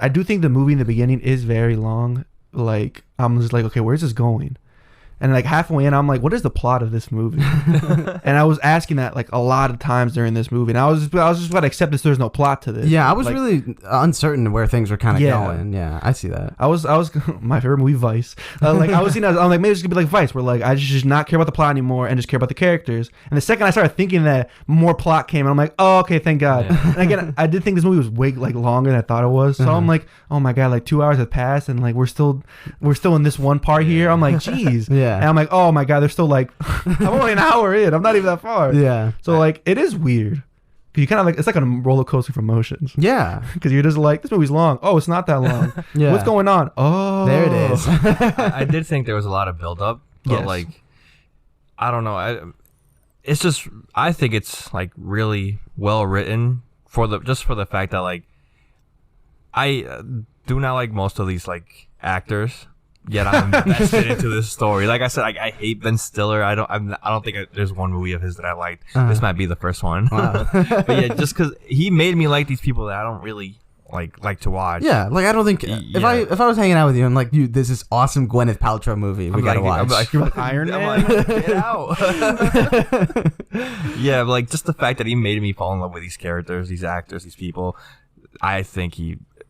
I do think the movie in the beginning is very long. Like I'm just like, okay, where's this going? And like halfway in, I'm like, what is the plot of this movie? And I was asking that like a lot of times during this movie, and I was just about to accept this. There's no plot to this. Yeah, I was like, really uncertain where things were kind of going. Yeah, I see that. I was my favorite movie, Vice. Like I was, I'm like maybe it's gonna be like Vice, where like I just not care about the plot anymore and just care about the characters. And the second I started thinking that, more plot came, and I'm like, oh okay, thank God. Yeah. And again, I did think this movie was way like longer than I thought it was. So I'm like, oh my God, like 2 hours have passed, and like we're still in this one part here. I'm like, geez. Yeah. And I'm like, oh my God, they're still like, I'm only an hour in. I'm not even that far. Yeah. So like, it is weird. You kind of like, it's like a roller coaster of emotions. Yeah. Because you're just like, this movie's long. Oh, it's not that long. Yeah. What's going on? Oh. There it is. I did think there was a lot of buildup, but Yes. like, I don't know. I think it's like really well written for the fact that like, I do not like most of these like actors. Yet I'm invested into this story. Like I said, I hate Ben Stiller. I don't think there's one movie of his that I liked. This might be the first one. Wow. But yeah, just because he made me like these people that I don't really like to watch. Yeah, like I don't think if I was hanging out with you and like you, there's this awesome Gwyneth Paltrow movie we gotta watch. I'm like Iron Man. Get out. Yeah, but like just the fact that he made me fall in love with these characters, these actors, these people. I think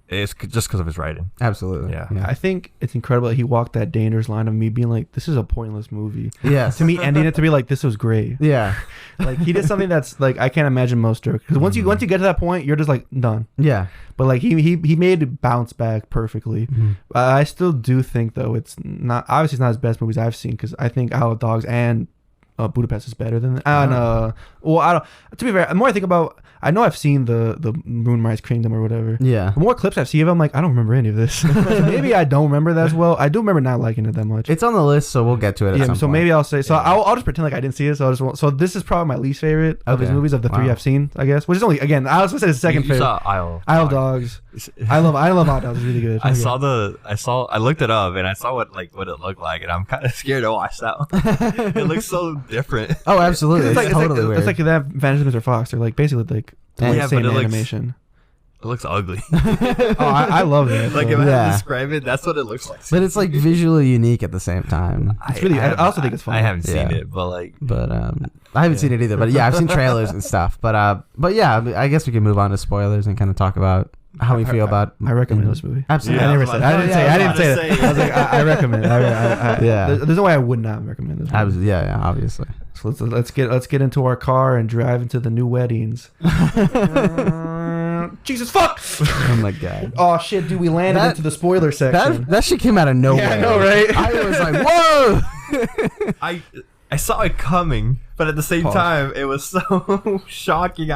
it's just because of his writing. Absolutely. Yeah. I think it's incredible that he walked that dangerous line of me being like, this is a pointless movie. Yeah. To me, ending it to be like, this was great. Yeah. Like he did something that's like I can't imagine most directors. Because once you get to that point, you're just like done. Yeah. But like he made it bounce back perfectly. I still do think though it's not his best movies I've seen, because I think Isle of Dogs and Budapest is better than and well I don't, to be fair, the more I think about, I know I've seen the Moonrise Kingdom or whatever. Yeah. The more clips I've seen of it, I'm like, I don't remember any of this. So maybe I don't remember that as well. I do remember not liking it that much. It's on the list, so we'll get to it at some so point. maybe I'll say, so I'll just pretend like I didn't see it. So this is probably my least favorite of his movies of the three I've seen, I guess. Which is only, again, I was going to say his second favorite. Saw Isle of Dogs. I love Isle of Dogs. It's really good. I looked it up and I saw what it looked like, and I'm kind of scared to watch that one. It looks so different. Oh, absolutely. It's totally weird. It's like that Fantasy Mr. Fox. They're like basically like the same animation. It looks ugly. I love it. Like if I had to describe it, that's what it looks like. But it's like visually unique at the same time. It's really. I also think it's fun. I haven't seen it, but I haven't seen it either. But yeah, I've seen trailers and stuff. But yeah, I guess we can move on to spoilers and kind of talk about how we feel about. I recommend this movie. Absolutely. I never said. I didn't say that. I was like, I recommend it. Yeah. There's no way I would not recommend this movie. Yeah, obviously. So let's get into our car and drive into the new weddings. Jesus fuck! Oh my God! Oh shit, dude, we landed into the spoiler section. That shit came out of nowhere. Yeah, I know, right? I was like, whoa! I saw it coming, but at the same time, it was so shocking.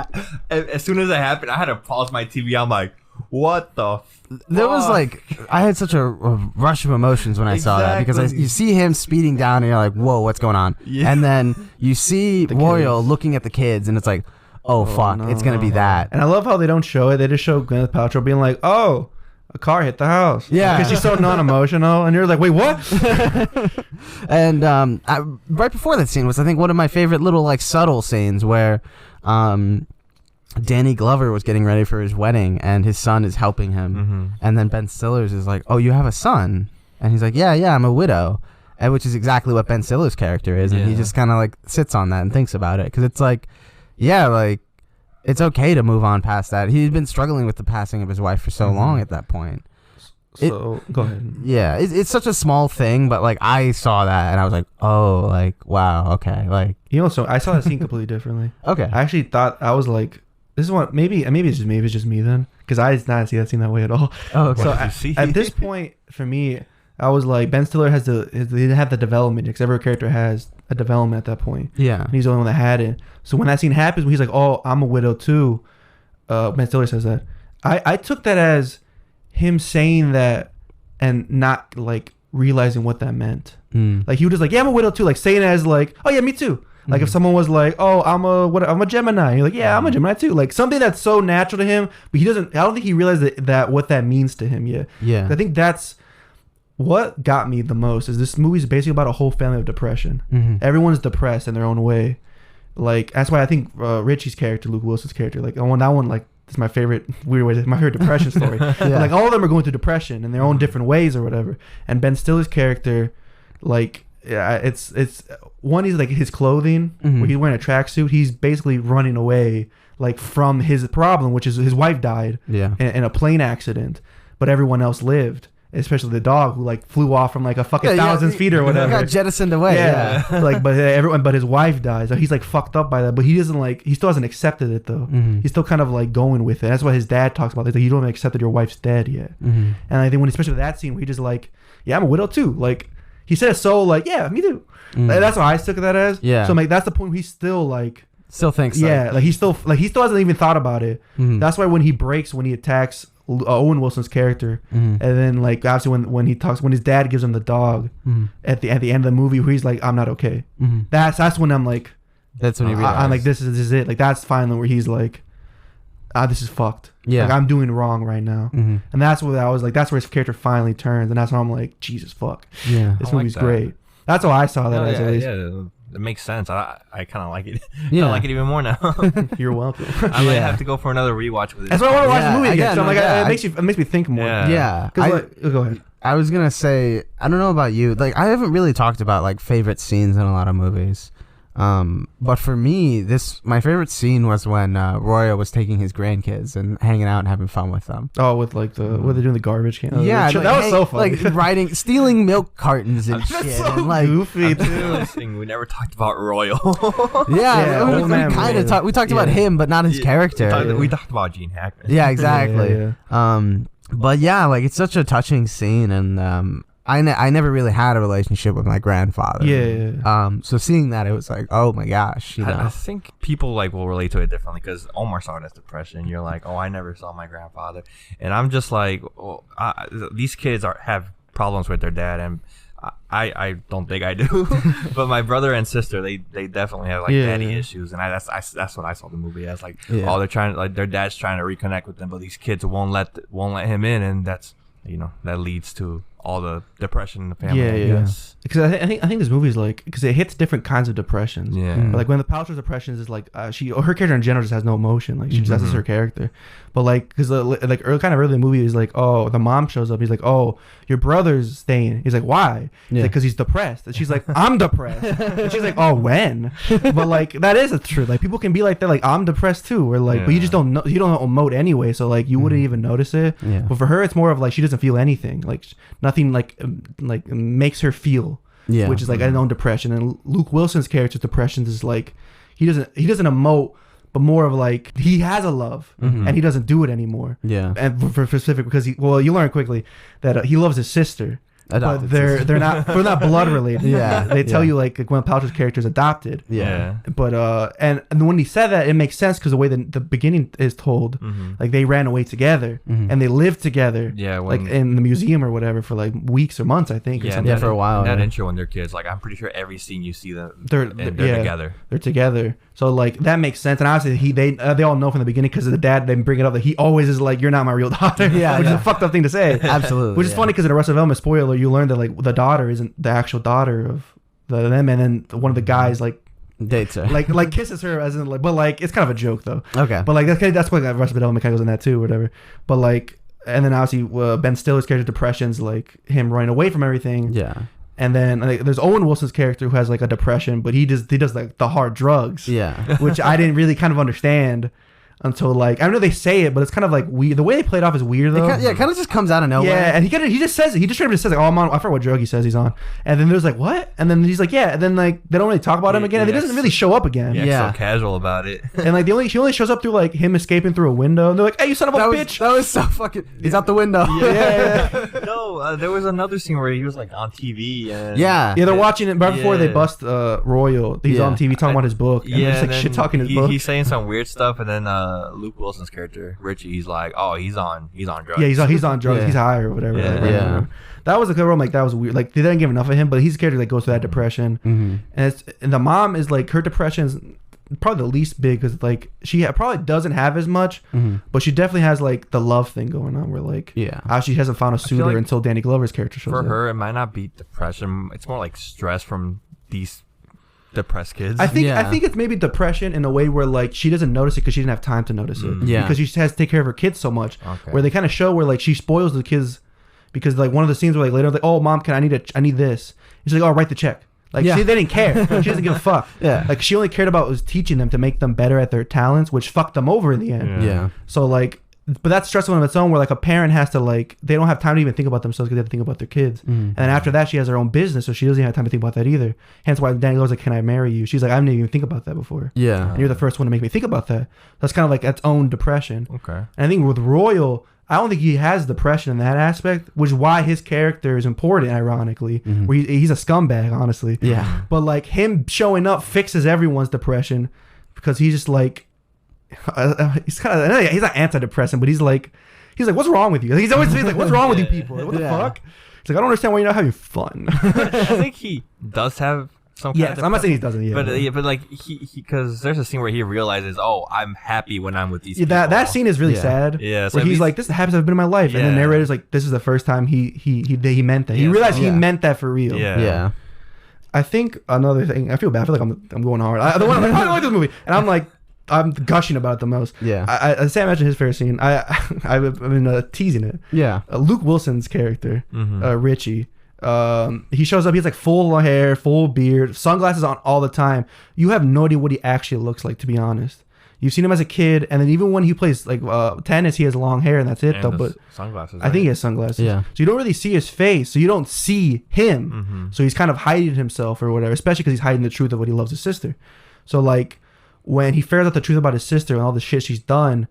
As soon as it happened, I had to pause my TV. I'm like, what the There was like, I had such a rush of emotions when I saw that, because you see him speeding down and you're like, whoa, what's going on? Yeah. And then you see Royal looking at the kids and it's like, oh fuck, no, it's going to be that. And I love how they don't show it. They just show Gwyneth Paltrow being like, oh, a car hit the house. Yeah. Because she's so non-emotional. And you're like, wait, what? And right before that scene was, I think, one of my favorite little like subtle scenes where Danny Glover was getting ready for his wedding and his son is helping him. And then Ben Stiller's is like, oh, you have a son? And he's like, yeah, I'm a widow. And which is exactly what Ben Stiller's character is. And he just kind of like sits on that and thinks about it. Because it's like, yeah, like it's okay to move on past that. He's been struggling with the passing of his wife for so long at that point. So go ahead. Yeah, it's such a small thing, but like I saw that and I was like, oh, like wow, okay, like So I saw that scene completely differently. Okay, I actually thought I was like, this is what maybe it's just me then, because I did not see that scene that way at all. Oh, okay. So at this point for me, I was like, Ben Stiller he didn't have the development because every character has a development at that point. Yeah, and he's the only one that had it. So when that scene happens, when he's like, oh, I'm a widow too. Ben Stiller says that. I took that as him saying that and not like realizing what that meant. Like he was just like, yeah, I'm a widow too, like saying it as like, oh yeah, me too. Like if someone was like, oh, I'm a Gemini, you're like, yeah, I'm a Gemini too. Like something that's so natural to him, but I don't think he realized that what that means to him yet. Yeah, I think that's what got me the most. Is this movie is basically about a whole family of depression. Everyone's depressed in their own way. Like that's why I think Richie's character, Luke Wilson's character, like that one, like it's my favorite weird way, my favorite depression story. Like all of them are going through depression in their own different ways or whatever. And Ben Stiller's character, like it's one, he's like his clothing, where he's wearing a tracksuit. He's basically running away like from his problem, which is his wife died in a plane accident, but everyone else lived. Especially the dog who like flew off from like a fucking 1,000 feet or whatever. Got jettisoned away. Yeah. Like, but everyone, but his wife dies. So he's like fucked up by that. But he still hasn't accepted it though. He's still kind of like going with it. That's what his dad talks about. He's like, you don't even accept that your wife's dead yet. And I think especially with that scene where he just like, yeah, I'm a widow too. Like he says so like, yeah, me too. Like, that's what I took that as. Yeah. So like that's the point where he's still like. Still thinks. Yeah. Like he still hasn't even thought about it. That's why when he attacks Owen Wilson's character, and then like obviously when his dad gives him the dog at the end of the movie where he's like, I'm not okay. That's when I'm like, that's when he realizes. I'm like, this is it. Like that's finally where he's like, this is fucked. Yeah, like I'm doing wrong right now. And that's what I was like. That's where his character finally turns, and that's when I'm like, Jesus fuck. Yeah, this movie's great. That's how I saw that as at least. Yeah. It makes sense. I kind of like it. Yeah, I like it even more now. You're welcome. I might have to go for another rewatch with it. That's why I want to watch the movie again. So I'm like, it makes me think more. Yeah. Go ahead. I was gonna say, I don't know about you. Like, I haven't really talked about like favorite scenes in a lot of movies. But for me, my favorite scene was when Roya was taking his grandkids and hanging out and having fun with them. Oh, with like what they're doing the garbage can. Yeah, that was so funny. Like stealing milk cartons and shit. So and like goofy too. We never talked about Royal. We talked about him, but not his character. We talked about Gene Hackman. Yeah, exactly. But yeah, like it's such a touching scene, and I never really had a relationship with my grandfather. Yeah. So seeing that, it was like, oh my gosh. I think people like will relate to it differently because Omar saw it as depression. You're like, oh, I never saw my grandfather, and I'm just like, well, these kids have problems with their dad, and I don't think I do, but my brother and sister, they definitely have like daddy issues, and that's what I saw the movie as. Like, oh, they're trying, like their dad's trying to reconnect with them, but these kids won't let him in, and that's, that leads to all the depression in the family. Yes. Because I think this movie is like, because it hits different kinds of depressions. Yeah. But like when the Paltrow's depressions is like her character in general just has no emotion. Like that's just her character. But like, because like kind of early in the movie is like, oh, the mom shows up. He's like, oh, your brother's staying. He's like, why? Yeah. Because he's depressed. And she's like, I'm depressed. And she's like, oh, when? But like that is the truth. Like people can be like that. Like I'm depressed too. Or like, but you just don't know. You don't emote anyway. So like you wouldn't even notice it. Yeah. But for her, it's more of like she doesn't feel anything. Like nothing like makes her feel. Yeah. Which is like an own depression. And Luke Wilson's character's depression is like he doesn't emote, but more of like he has a love and he doesn't do it anymore. Yeah. And for specific because you learn quickly that he loves his sister. But they're not blood related. Yeah, they tell you like Gwyneth Paltrow's character is adopted. Yeah, but and when he said that, it makes sense because the way the beginning is told, like they ran away together and they lived together. Yeah, like in the museum or whatever for like weeks or months, I think. Yeah, or something. For a while. That intro when they're kids, like I'm pretty sure every scene you see them, they're together. They're together. So like that makes sense. And obviously they all know from the beginning because of the dad. They bring it up that he always is like, you're not my real daughter. Yeah, which is a fucked up thing to say. Absolutely. Which is funny because in Arrested Development, spoiler, you learn that like the daughter isn't the actual daughter of them, and then one of the guys like dates her, like kisses her as in like, but like it's kind of a joke though. Okay. But like that's what Arrested Development kind of goes in that too, or whatever. But like, and then obviously Ben Stiller's character depression's like him running away from everything. Yeah. And then like, there's Owen Wilson's character who has like a depression, but he does like the hard drugs. Yeah. Which I didn't really kind of understand until like I know they say it, but it's kind of like weird. The way they play it off is weird though. It kind of just comes out of nowhere. Yeah, and he just says it. He just straight up says like, "Oh, I'm on." I forget what drug he says he's on. And then there's like, "What?" And then he's like, "Yeah." And then like they don't really talk about him again. And he doesn't really show up again. Yeah, so casual about it. And like she only shows up through like him escaping through a window. And they're like, "Hey, you son of a bitch!" That was so fucking. He's out the window. Yeah. No, there was another scene where he was like on TV. And Yeah, they're watching it right before they bust Royal. He's on TV talking about his book. And yeah, like shit talking his book. He's saying some weird stuff, and then Luke Wilson's character Richie, he's like, "Oh, he's on drugs." Yeah, he's on drugs. He's high or whatever. Yeah. That was a good one. Like that was weird. Like they didn't give enough of him, but he's a character that goes through that depression. And the mom is like her depression is probably the least big because like she probably doesn't have as much, but she definitely has like the love thing going on where like she hasn't found a suitor like until Danny Glover's character shows up. For her, it might not be depression. It's more like stress from these depressed kids. I think it's maybe depression in a way where like she doesn't notice it because she didn't have time to notice it. Because she has to take care of her kids so much. Where they kind of show where like she spoils the kids because like one of the scenes where like later like, "Oh mom, I need this." And she's like, "Oh, write the check." Like they didn't care. She doesn't give a fuck. Like she only cared about was teaching them to make them better at their talents, which fucked them over in the end. So like, but that's stressful on its own. Where like a parent has to like they don't have time to even think about themselves because they have to think about their kids. And then after that, she has her own business, so she doesn't have time to think about that either. Hence why Danny Glover's like, "Can I marry you?" She's like, "I didn't even think about that before." And you're the first one to make me think about that. That's kind of like its own depression. And I think with Royal, I don't think he has depression in that aspect, which is why his character is important, ironically. Where he's a scumbag, honestly. But like him showing up fixes everyone's depression because he's just like, he's kind of, he's not antidepressant, but he's like, "What's wrong with you?" He's always like, "What's wrong with you people? Like, what the fuck?" He's like, "I don't understand why you're not having fun." I think he does have some kind of I'm not saying he doesn't yet. But like he because there's a scene where he realizes, "Oh, I'm happy when I'm with these people." That scene is really sad. Yeah, so where he's like, "This is the happiest I've been in my life," and the narrator's like, "This is the first time he meant that. He realized he meant that for real." Yeah. I think another thing. I feel bad. I feel like I'm going hard. I like this movie, and I'm gushing about it the most. I say I mentioned his favorite scene. I've been teasing it. Luke Wilson's character, Richie. He shows up. He's like full hair, full beard, sunglasses on all the time. You have no idea what he actually looks like, to be honest. You've seen him as a kid, and then even when he plays like tennis, he has long hair, and that's it. Though, but sunglasses. I think he has sunglasses. So you don't really see his face, so you don't see him. So he's kind of hiding himself or whatever, especially because he's hiding the truth of what he loves his sister. So like when he figures out the truth about his sister and all the shit she's done.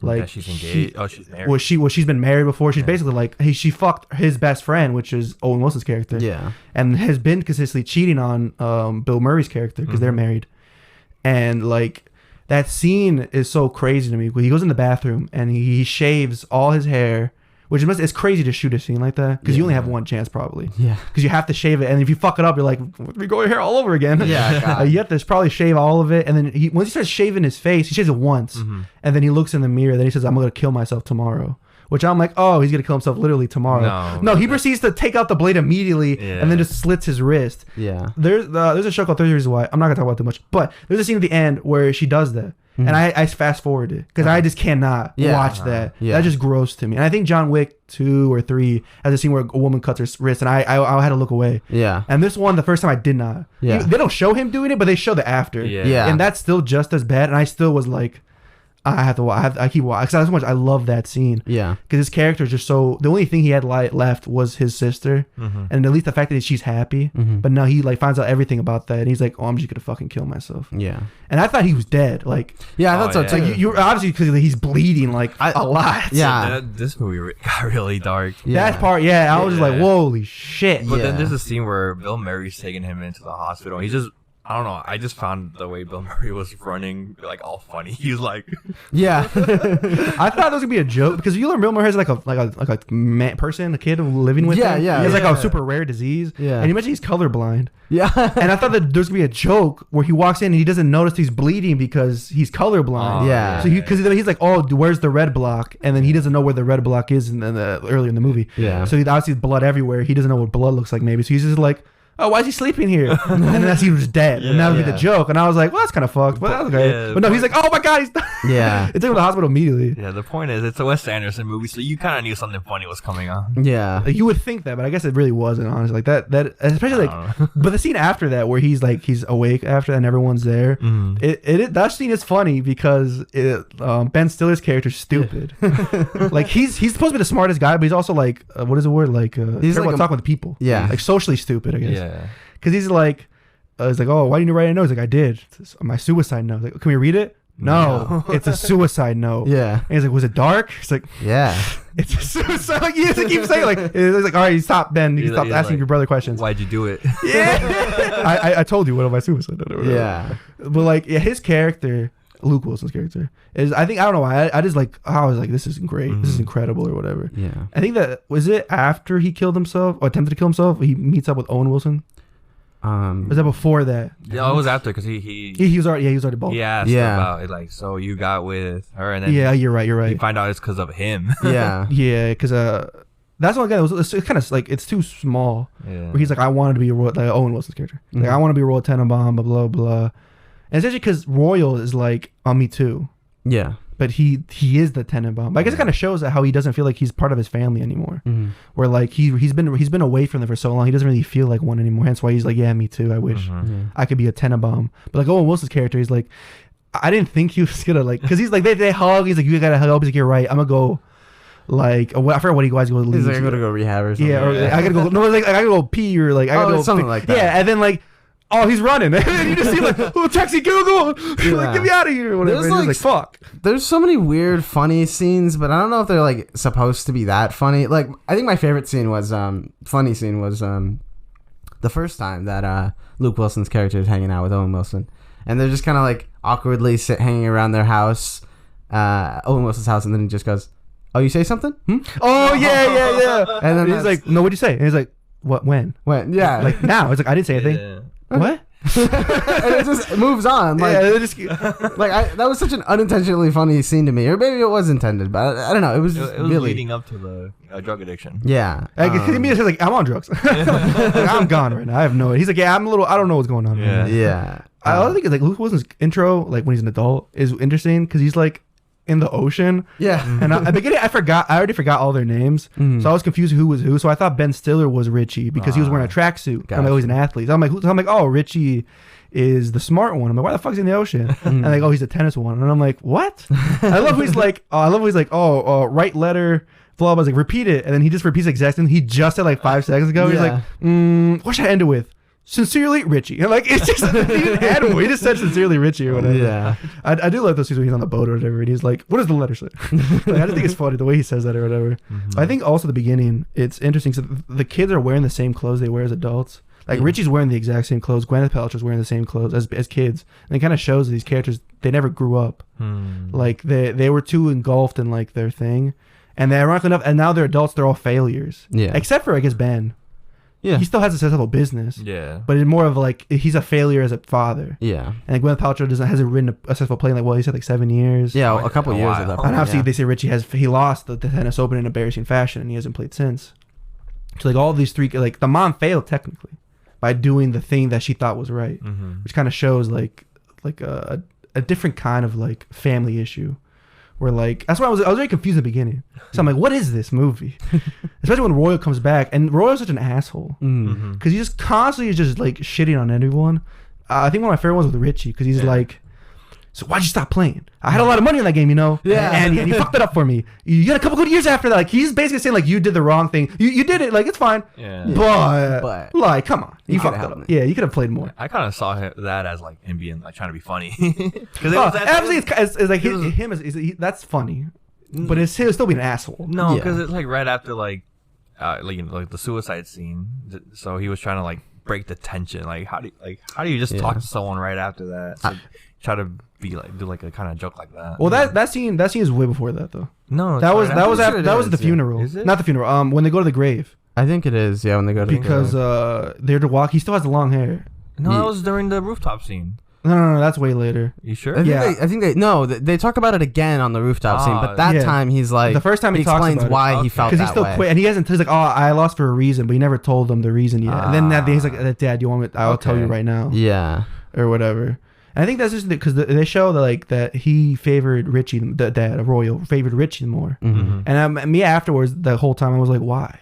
Like she's engaged. She's married. She's been married before. She's basically like, hey, she fucked his best friend, which is Owen Wilson's character. And has been consistently cheating on Bill Murray's character because they're married. And like that scene is so crazy to me. When he goes in the bathroom and he shaves all his hair, which it's crazy to shoot a scene like that because you only have one chance probably. Because you have to shave it, and if you fuck it up, you're like, we go here all over again. You have to probably shave all of it, and then once he starts shaving his face, he shaves it once, and then he looks in the mirror. Then he says, "I'm gonna kill myself tomorrow." Which I'm like, oh, he's gonna kill himself literally tomorrow. No, he proceeds to take out the blade immediately and then just slits his wrist. There's a show called 30 Reasons Why. I'm not gonna talk about it too much, but there's a scene at the end where she does that. And I fast forwarded because I just cannot watch that. That just gross to me. And I think John Wick 2 or 3 has a scene where a woman cuts her wrist, and I had to look away. And this one, the first time I did not. They don't show him doing it, but they show the after. And that's still just as bad. And I still was like, I have to watch. I keep watching because so much. I love that scene. Because his character is just so. The only thing he had left was his sister, and at least the fact that she's happy. But now he like finds out everything about that, and he's like, "Oh, I'm just gonna fucking kill myself." And I thought he was dead. Like, I thought so too. Like you're obviously because he's bleeding like a lot. This movie got really dark. That part, I was just like, "Holy shit!" But then there's a scene where Bill Murray's taking him into the hospital. He's just. I don't know. I just found the way Bill Murray was running like all funny. He was like, I thought that was gonna be a joke because you learn Bill Murray has like a person, a kid living with him. He has like a super rare disease. And you mentioned he's colorblind. And I thought that there's gonna be a joke where he walks in and he doesn't notice he's bleeding because he's colorblind. So because he's like, oh, where's the red block? And then he doesn't know where the red block is earlier in the movie. So he obviously blood everywhere. He doesn't know what blood looks like maybe. So he's just like, oh, why is he sleeping here? And then that's he was dead. And that was like a joke. And I was like, well, that's kind of fucked. But that was great. Yeah, but no, he's like, oh my God, he's Yeah. It took him to the hospital immediately. Yeah, the point is, it's a Wes Anderson movie, so you kind of knew something funny was coming on. Yeah. Like, you would think that, but I guess it really wasn't, honestly. Like that especially like, but the scene after that where he's awake after that and everyone's there, that scene is funny because Ben Stiller's character's stupid. Like he's supposed to be the smartest guy, but he's also like, what is the word? Like, he's like talking with people. Yeah. Like socially stupid, I guess. Yeah. Because he's like, oh, why didn't you write a note? He's like, I did. It's my suicide note. Like, can we read it? No, it's a suicide note. Yeah. And he's like, was it dark? He's like, Yeah. it's a suicide. Like, he has to keep saying like, it's like, all right, stop, Ben. You stop asking your brother questions. Why'd you do it? Yeah. I told you what of my suicide note. Yeah. But like, his character, Luke Wilson's character, is, I don't know why. I just like, I was like, this is great. This is incredible or whatever. Yeah. I think that, was it after he killed himself or attempted to kill himself? He meets up with Owen Wilson. Was that before that? Yeah, it was after because he was already bald. he asked about it, like, so you got with her, and then you're right. you find out it's because of him. Yeah. Yeah, because that's one guy. It's kind of like, it's too small. Yeah. Where he's like, I wanted to be a Royal, like Owen Wilson's character. Like, I want to be a Royal Tenenbaum, blah blah blah. And it's actually because Royal is like on Me Too. Yeah. But he is the Tenenbaum. But I guess it kind of shows that how he doesn't feel like he's part of his family anymore. Where like he's been away from them for so long, he doesn't really feel like one anymore. Hence why he's like, yeah, me too. I wish I could be a Tenenbaum. But like Owen Wilson's character, he's like, I didn't think he was gonna like, because he's like they hug. He's like, you gotta hug. He's like, you're right. I'm gonna go. Like, I forgot what he was going to He's like, I'm gonna go rehab or something. Yeah, or I gotta go. No, like I gotta go pee or like I gotta go something like that. Yeah, and then like, oh, he's running. And then you just see like, oh, taxi, Google, like, get me out of here or whatever. There's like, fuck. There's so many weird, funny scenes, but I don't know if they're like supposed to be that funny. Like, I think my favorite scene was the first time that Luke Wilson's character is hanging out with Owen Wilson, and they're just kind of like awkwardly hanging around their house, Owen Wilson's house, and then he just goes, "Oh, you say something? Oh yeah." And then he's like, "No, what'd you say?" And he's like, "What? When? Yeah, like now." It's like, I didn't say anything. Yeah. What? And it just moves on. Like, that was such an unintentionally funny scene to me, or maybe it was intended, but I don't know. It was really leading up to the drug addiction. Yeah, like, immediately like, I'm on drugs. Like, I'm gone right now. I have no. He's like, yeah, I don't know what's going on. Yeah, right now. yeah. I also think it's like Luke Wilson's intro, like when he's an adult, is interesting because he's like in the ocean. Yeah. And at the beginning, I already forgot all their names. So I was confused who was who. So I thought Ben Stiller was Richie because he was wearing a tracksuit. Gotcha. I'm like, oh, he's an athlete. So I'm like, oh, Richie is the smart one. I'm like, why the fuck's he in the ocean? And like, oh, he's the tennis one. And I'm like, what? I love he's like, write letter, blah, blah. I was like, repeat it. And then he just repeats the exact thing he just said like 5 seconds ago. Yeah. He's like, what should I end it with? Sincerely, Richie. And like, it's just, he didn't add one. He just said sincerely, Richie or whatever. Yeah. I do like those scenes when he's on the boat or whatever, and he's like, what does the letter say? Like, I just think it's funny the way he says that or whatever. I think also the beginning, it's interesting. So the kids are wearing the same clothes they wear as adults. Like, Richie's wearing the exact same clothes. Gwyneth Paltrow's wearing the same clothes as kids. And it kind of shows these characters, they never grew up. Like, they were too engulfed in, like, their thing. And they're ironically enough, and now they're adults, they're all failures. Yeah. Except for, I guess, Ben. Yeah. He still has a successful business. Yeah. But it's more of like, he's a failure as a father. Yeah. And like Gwyneth Paltrow hasn't written a successful play in like, well, he said like 7 years. Yeah, a couple years at that point. And obviously they say Richie he lost the tennis open in embarrassing fashion and he hasn't played since. So like all these three, like the mom failed technically by doing the thing that she thought was right, which kind of shows like a different kind of like family issue. Where like, that's why I was very confused in the beginning. So I'm like, what is this movie? Especially when Royal comes back, and Royal's such an asshole because he just constantly is just like shitting on everyone. I think one of my favorite ones was with Richie because he's like, so why'd you stop playing? I had a lot of money in that game, you know? Yeah. And you fucked it up for me. You got a couple good years after that. Like, he's basically saying, like, you did the wrong thing. You did it. Like, it's fine. Yeah. But like, come on. You fucked it up. Yeah, you could have played more. I kind of saw that as, like, him being, like, trying to be funny. Obviously, it's like, him that's funny. But it's him still being an asshole. No, because it's, like, right after, like the suicide scene. So he was trying to, like, break the tension. Like, how do you just talk to someone right after that? So try to be like, do like a kind of joke like that. Well, that scene is way before that though. No, that was the funeral. Is it? Not the funeral. When they go to the grave. I think it is. Yeah, when they go to because they're to walk. He still has the long hair. No, that was during the rooftop scene. No, that's way later. You sure? I think they talk about it again on the rooftop scene, but that time he's like, the first time he talks explains about why it. he felt because that he's still way. quit, and he's like, oh, I lost for a reason, but he never told them the reason yet. And then he's like, Dad, you want me? I'll tell you right now. Yeah, or whatever. And I think that's just because they show that he favored Richie, the dad of Royal, favored Richie more. Mm-hmm. And me afterwards, the whole time I was like, why?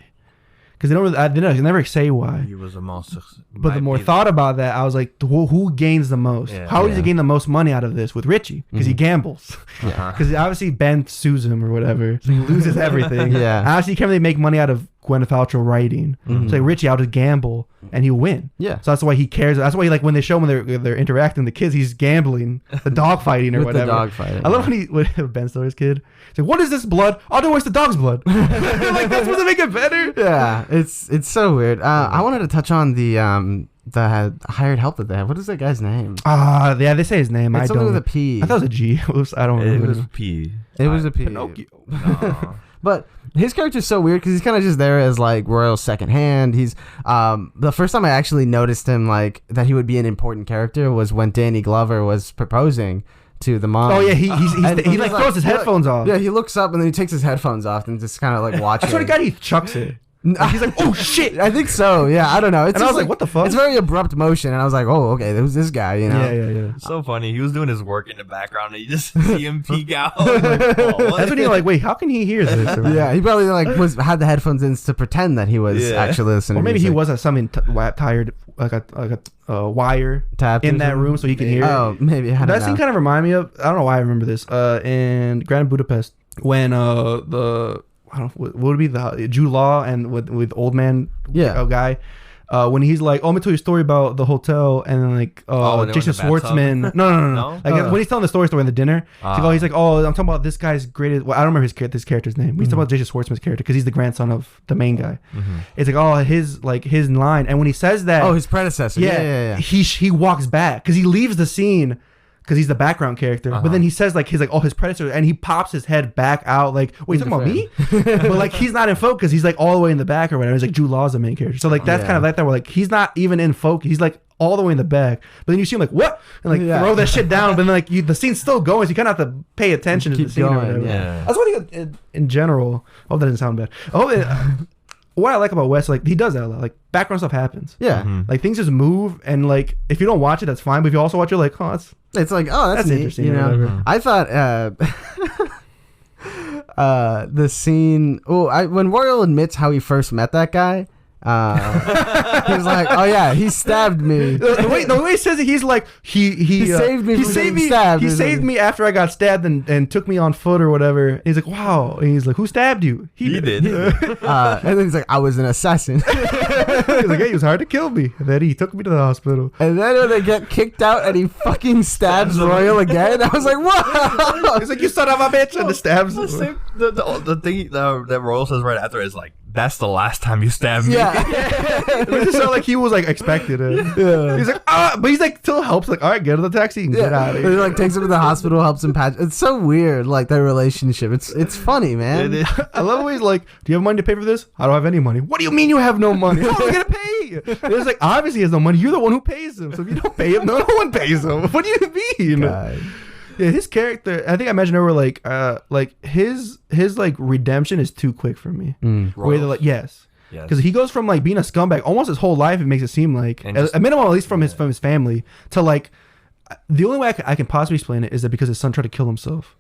Because they never say why. He was the most. But the more thought about that, I was like, who gains the most? Yeah. How does he gain the most money out of this with Richie? Because he gambles. Because obviously Ben sues him or whatever, so he loses everything. Obviously, he can't really make money out of Gwyneth Paltrow writing. So like, Richie, I'll just gamble and he'll win. So that's why he cares. That's why when they show when they're interacting, the kids, he's gambling, the dog fighting or whatever. The dog fighting. I love when Ben Stiller's kid. He's like, what is this blood? Oh no, it's the dog's blood. Like, that's supposed to make it better. Yeah, it's so weird. I wanted to touch on the hired help that they have. What is that guy's name? They say his name. It's I something don't. with a P. I thought it was a G. Oops, I don't remember. It was P. It was a P. Pinocchio. No. But his character's so weird because he's kind of just there as like Royal's second hand. He's the first time I actually noticed him like that he would be an important character was when Danny Glover was proposing to the mom. Oh yeah, he like throws his headphones off. Yeah, he looks up and then he takes his headphones off and just kind of like watches. I swear to God, he chucks it. Like, he's like, oh shit. I think so. Yeah, I don't know. It's and I was like, what the fuck? It's very abrupt motion, and I was like, oh, okay, who's this guy? You know? Yeah. So funny. He was doing his work in the background, and you just see him peek out. Like, that's when you're like, wait, how can he hear this? Yeah, he probably like had the headphones in to pretend that he was actually listening. Or maybe he was at something tired, like a wire tapped in that room so he can hear. Oh, maybe. That scene kind of reminded me of. I don't know why I remember this. In Grand Budapest, when I don't know, what would it be, the Jude Law and with old man guy, when he's like, oh, let me tell you a story about the hotel, and then like Jason Schwartzman. No. Like when he's telling the story in the dinner, he's like, oh, I'm talking about this guy's greatest. Well, I don't remember this character's name. He's talking about Jason Schwartzman's character because he's the grandson of the main guy. It's like, oh, his line, and when he says that, his predecessor. Yeah. He walks back because he leaves the scene. Because he's the background character, but then he says like his predecessor, and he pops his head back out like, wait, you talking about me? But like he's not in focus. He's like all the way in the back or whatever. He's like Jude Law's the main character, so like that's kind of like that. Where like he's not even in focus. He's like all the way in the back, but then you see him like what and like throw that shit down. But then like the scene's still going, so you kind of have to pay attention to the scene. Or whatever. Yeah. That's what he in general. I hope that doesn't sound bad. I hope what I like about Wes, like he does that a lot. Like background stuff happens. Yeah. Like things just move, and like if you don't watch it, that's fine. But if you also watch it, like, oh, it's like, oh, that's neat, interesting. You know, whatever. I thought the scene. When Royal admits how he first met that guy. He was like, oh yeah, he stabbed me. The way he says it, he's like he saved me. He saved me after I got stabbed and took me on foot or whatever. And he's like, wow. And he's like, who stabbed you? He did. And then he's like, I was an assassin. He's like, hey, he was hard to kill me. And then he took me to the hospital. And then when they get kicked out and he fucking stabs Royal again, I was like, what? He's like, you son of a bitch, and stabs him. The thing that Royal says right after is like, that's the last time you stabbed me. Yeah. It just sounded like he was like expected it. Yeah. He's like, but he's like still helps. Like, all right, get in the taxi and get out of here. He like takes him to the hospital, helps him patch. It's so weird, like their relationship. It's funny, man. I love when he's like, do you have money to pay for this? I don't have any money. What do you mean you have no money? How am I gonna pay? And it's like, obviously he has no money. You're the one who pays him. So if you don't pay him, no one pays him. What do you mean? God. Yeah, his character. I think I imagine over like his like redemption is too quick for me. Where they're like, yes, because he goes from like being a scumbag almost his whole life. It makes it seem like a minimum, at least from his family, to like the only way I can possibly explain it is that because his son tried to kill himself.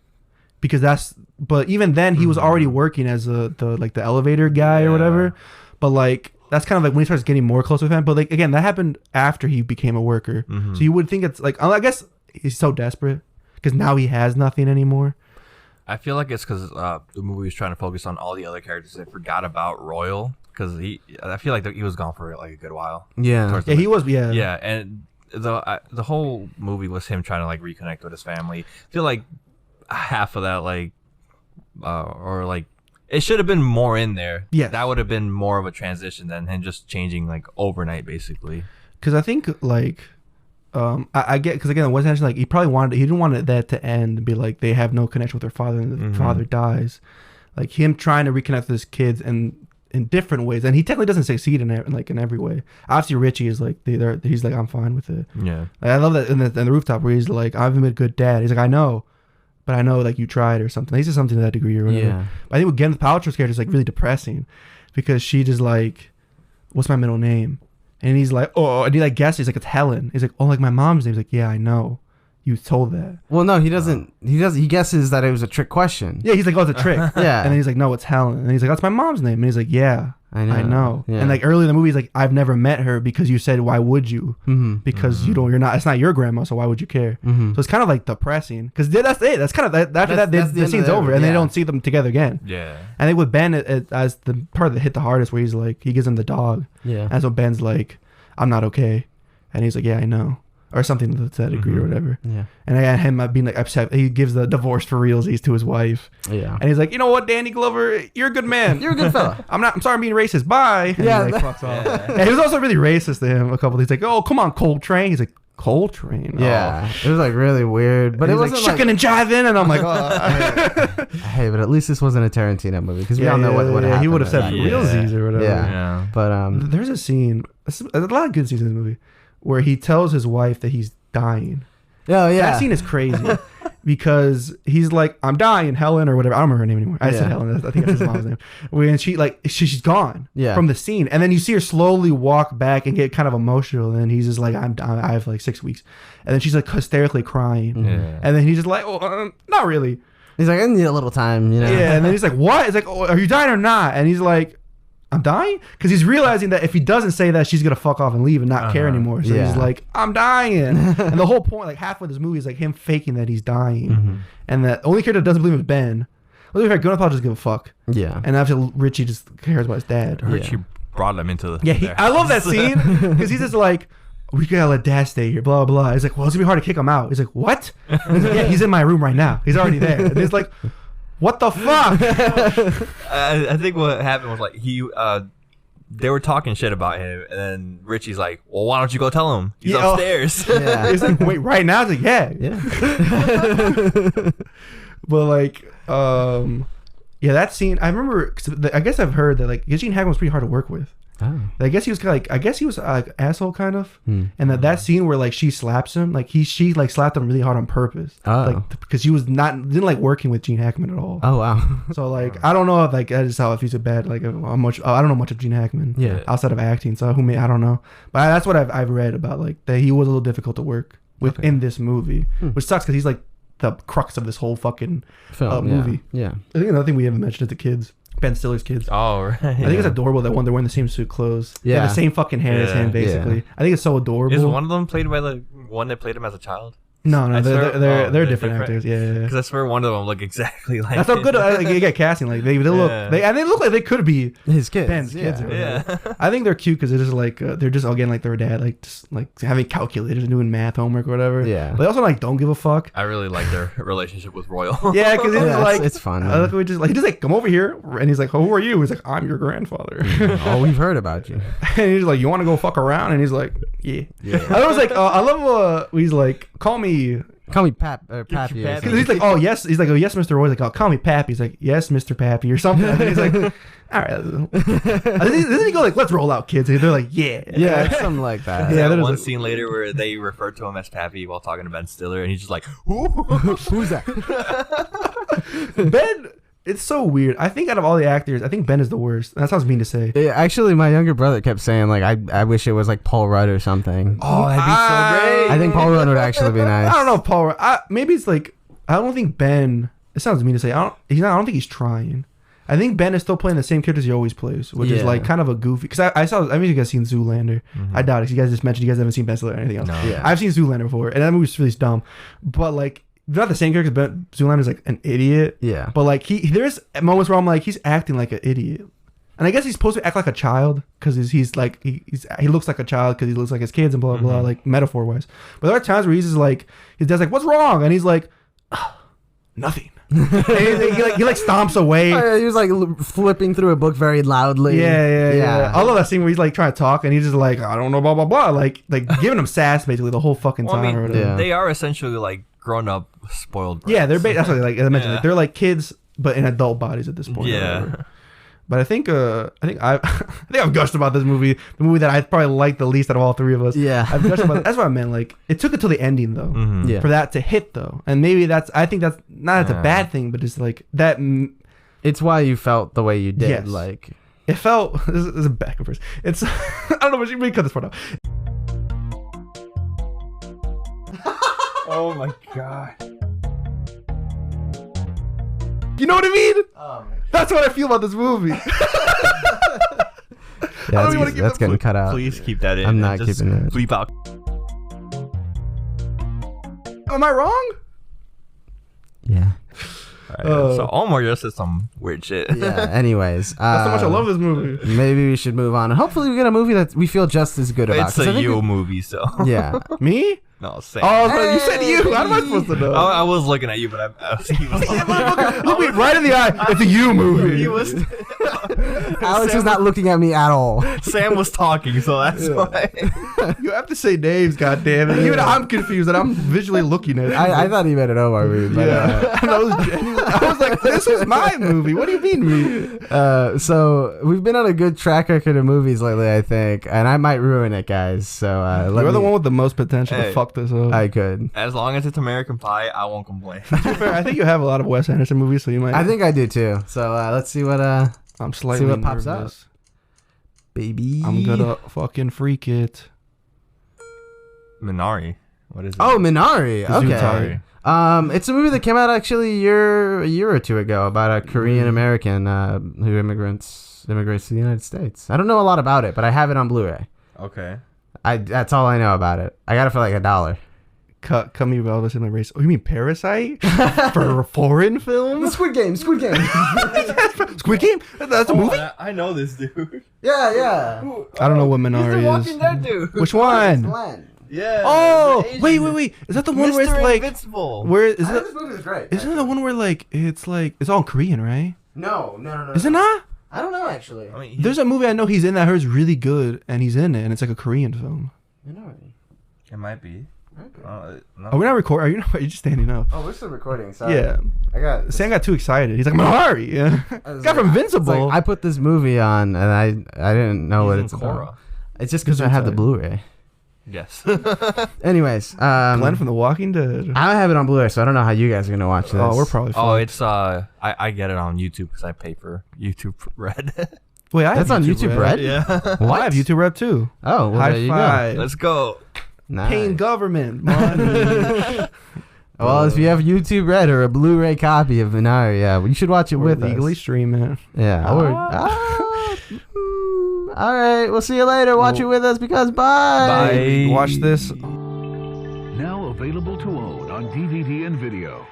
Because but even then he was already working as the elevator guy or whatever. But like that's kind of like when he starts getting more close with him. But like again, that happened after he became a worker. So you would think it's like, I guess he's so desperate. Because now he has nothing anymore. I feel like it's because the movie was trying to focus on all the other characters and forgot about Royal. Because I feel like he was gone for like a good while. Yeah, he was. Yeah, yeah, and the whole movie was him trying to like reconnect with his family. I feel like half of that like or like it should have been more in there. Yeah, that would have been more of a transition than him just changing like overnight, basically. Because I think like. I get, because again, Wes Anderson, like he didn't want that to end and be like they have no connection with their father and the father dies. Like him trying to reconnect with his kids and in different ways, and he technically doesn't succeed in it, like in every way. Obviously, Richie is like he's like I'm fine with it. Yeah, like, I love that in the rooftop where he's like I've been a good dad. He's like I know, but I know like you tried or something. He says something to that degree or whatever. Yeah. But I think with Gwyneth Paltrow's character is like really depressing because she just like, what's my middle name? And he's like, oh, and he like guesses. He's like, it's Helen. He's like, oh, like my mom's name. He's like, yeah, I know. You told that. Well, no, he doesn't. He guesses that it was a trick question. Yeah, he's like, oh, it's a trick. Yeah. And then he's like, no, it's Helen. And he's like, that's my mom's name. And he's like, yeah, I know. Yeah. And like early in the movie, he's like, I've never met her because you said, why would you? Mm-hmm. Because it's not your grandma, so why would you care? Mm-hmm. So it's kind of like depressing because that's it. That's kind of after that, the scene's over and they don't see them together again. Yeah. And I think with Ben, as the part that hit the hardest, where he's like, he gives him the dog. Yeah. And so Ben's like, I'm not okay. And he's like, yeah, I know. Or something to that degree or whatever. Yeah. And I had him being like upset. He gives the divorce for realsies to his wife. Yeah. And he's like, you know what, Danny Glover, you're a good man. You're a good fella. I'm sorry I'm being racist. Bye. And Yeah. he like fucks off. And he was also really racist to him a couple. He's like, oh, come on, Coltrane. He's like, Coltrane. Yeah. It was like really weird. But And it he's wasn't like shucking and jiving. And I'm like, oh. Hey, but at least this wasn't a Tarantino movie because we all know what happened. He would have said Yeah. realsies or whatever. Yeah. But There's a scene, there's a lot of good scenes in this movie, where he tells his wife that he's dying. Oh yeah. That scene is crazy because he's like, I'm dying, Helen or whatever. I don't remember her name anymore. I said Yeah. Helen. I think that's his mom's name. When she's gone Yeah. from the scene, and then you see her slowly walk back and get kind of emotional, and he's just like, I have like 6 weeks, and then she's like hysterically crying, Yeah. and then he's just like, oh, not really. He's like, I need a little time, you know. Yeah, and then he's like, what? It's like, oh, are you dying or not? And he's like, I'm dying? Because he's realizing that if he doesn't say that, she's going to fuck off and leave and not care anymore. So he's like, I'm dying. And the whole point, like halfway of this movie is like him faking that he's dying. Mm-hmm. And the only character that doesn't believe is Ben. Well, in fact, Gwyneth Paltrow doesn't give a fuck. Yeah. And after Richie just cares about his dad. Richie brought him into the. Yeah, I love that scene because he's just like, we gotta let dad stay here, blah, blah, blah. He's like, well, it's gonna be hard to kick him out. He's like, what? And he's like, yeah, he's in my room right now. He's already there. And it's like, what the fuck? I think what happened was like they were talking shit about him, and then Richie's like, well, why don't you go tell him? He's upstairs. Yeah. He's like, wait, right now? It's like, yeah. But like, yeah, that scene, I remember, I guess I've heard that like Gene Hackman was pretty hard to work with. Oh. I guess he was kind of like, asshole kind of, and that scene where like she slaps him, like she like slapped him really hard on purpose, like because she didn't like working with Gene Hackman at all. Oh wow. So like I don't know if like that is how if he's a bad like how much I don't know much of Gene Hackman outside of acting, so I don't know, but that's what I've read about like that he was a little difficult to work with in this movie, which sucks because he's like the crux of this whole fucking movie. Yeah. I think another thing we haven't mentioned is the kids. Ben Stiller's kids. Oh, right. I think it's adorable that they're wearing the same suit clothes. Yeah. They have the same fucking hair as him, basically. Yeah. I think it's so adorable. Is one of them played by the one that played him as a child? No, they're different actors. Yeah. Because I swear one of them look exactly like. That's so good. You get casting like they look they look like they could be his kids. Ben's kids. Yeah. I think they're cute because they're just like they're just again like their dad, like just like having calculators and doing math homework or whatever. Yeah. But they also like don't give a fuck. I really like their relationship with Royal. Yeah, because it's like it's fun. He just like come over here, and he's like, who are you? He's like, I'm your grandfather. Oh, we've heard about you. And he's like, you want to go fuck around? And he's like, yeah. I was like, I love he's like, call me Pap or Pappy. Because he's like, oh yes, Mr. Roy. He's like, oh, call me Pappy. He's like, yes, Mr. Pappy or something. And he's like, all right. Then he go like, let's roll out, kids. And they're like, yeah, something like that. Yeah, There's one scene later where they refer to him as Pappy while talking to Ben Stiller, and he's just like, who? Who's that? Ben. It's so weird. I think out of all the actors, I think Ben is the worst. That sounds mean to say. Yeah, actually, my younger brother kept saying like, I wish it was like Paul Rudd or something. Oh, that'd be so great. I think Paul Rudd would actually be nice. I don't know if Paul Rudd. Maybe it's like I don't think Ben. It sounds mean to say. I don't think he's trying. I think Ben is still playing the same characters he always plays, which is like kind of a goofy. Because I mean, you guys seen Zoolander. Mm-hmm. I doubt it. You guys just mentioned you guys haven't seen Ben Stiller or anything else. No. Yeah. I've seen Zoolander before, and that movie's really dumb. But like, they're not the same character. But Zoolander's like an idiot. Yeah. But like there's moments where I'm like, he's acting like an idiot. And I guess he's supposed to act like a child because he's like he looks like a child because he looks like his kids and blah blah blah, like metaphor wise. But there are times where he's just like his dad's like, "What's wrong?" And he's like, "Nothing." And he stomps away. He was like flipping through a book very loudly. Yeah. I love that scene where he's like trying to talk and he's just like, "I don't know, blah blah blah," like giving him sass basically the whole fucking time. Or whatever. They are essentially like grown up, spoiled brats. Yeah, they're that's what like I mentioned. Like, they're like kids, but in adult bodies at this point. Yeah. But I think I've gushed about this movie, the movie that I probably liked the least out of all three of us. Yeah. I've gushed about it. That's what I meant. Like, it took until the ending though, Yeah. for that to hit though, and maybe I think that's not a bad thing, but it's like that. It's why you felt the way you did. Yes. Like, It felt. This is a back and forth. It's. I don't know. We should cut this part out. Oh my god. You know what I mean? oh That's what I feel about this movie. yeah, don't even wanna give that's them- getting cut out. Please keep that in. I'm and not just keeping it. Bleep out. Am I wrong? Yeah. Alright, so Omar just said some weird shit. Yeah. Anyways, That's how much I love this movie. maybe we should move on. And hopefully we get a movie that we feel just as good about. It's 'cause I a think you movie, so. Yeah. Me? No, Sam. Oh, you said you. How am I supposed to know? I was looking at you, but he was Look me right in the eye. It's a you movie. he was. Alex is not looking at me at all. Sam was talking, so that's why. You have to say names, goddammit. Even I'm confused that I'm visually looking at it. I thought he meant an Omar movie. But, Yeah. I was like, this is my movie. What do you mean me? so we've been on a good track record of movies lately, I think, and I might ruin it, guys. So You're the one with the most potential to Hey. fuck this up. I could. As long as it's American Pie, I won't complain. To be fair, I think you have a lot of Wes Anderson movies, so you might. I think I do too. So let's see what I'm slightly what pops nervous. baby. I'm gonna fucking freak it. Minari. What is it? Oh, Minari. Okay. Zutari. It's a movie that came out actually a year or two ago about a Korean American who immigrates to the United States. I don't know a lot about it, but I have it on Blu-ray. Okay. That's all I know about it. I got it for like $1. Cut me Elvis in my race. Oh, you mean Parasite? For a foreign film? Squid Game. Squid Game? That's a movie? I know this dude. Yeah. I don't know what Minari is. Walking Dead dude. Which one? Yeah. Oh, the Asian wait. dude. Is that the one where it's Mr. like? Invincible. Where is it? This movie is great. Isn't it the one where like it's all in Korean, right? No. Is it not? I don't know actually. I mean, There's a movie I know he's in that I heard is really good, and he's in it, and it's like a Korean film. it might be. No. Are we not recording? Are you just standing up? Oh, we're still recording. Sorry. Yeah. I got. Sam got too excited. He's like, Minari. Yeah. Got from Invincible. I put this movie on, and I didn't know what it's about. It's just because I have the Blu-ray. Yes. Anyways, Glenn from The Walking Dead. I have it on Blu-ray, so I don't know how you guys are gonna watch this. Oh, we're probably. Oh, fucked. it's I get it on YouTube because I pay for YouTube Red. Wait, I have That's on YouTube Red? Yeah. What? I have YouTube Red too. Oh, well, High there you five. Let's go. go. Nice. Paying government money. Well, if you have YouTube Red or a Blu-ray copy of Minari, yeah, you should watch it Or with legally us. stream it. Yeah. All right. We'll see you later. Watch it with us because bye. Bye. Watch this. Now available to own on DVD and video.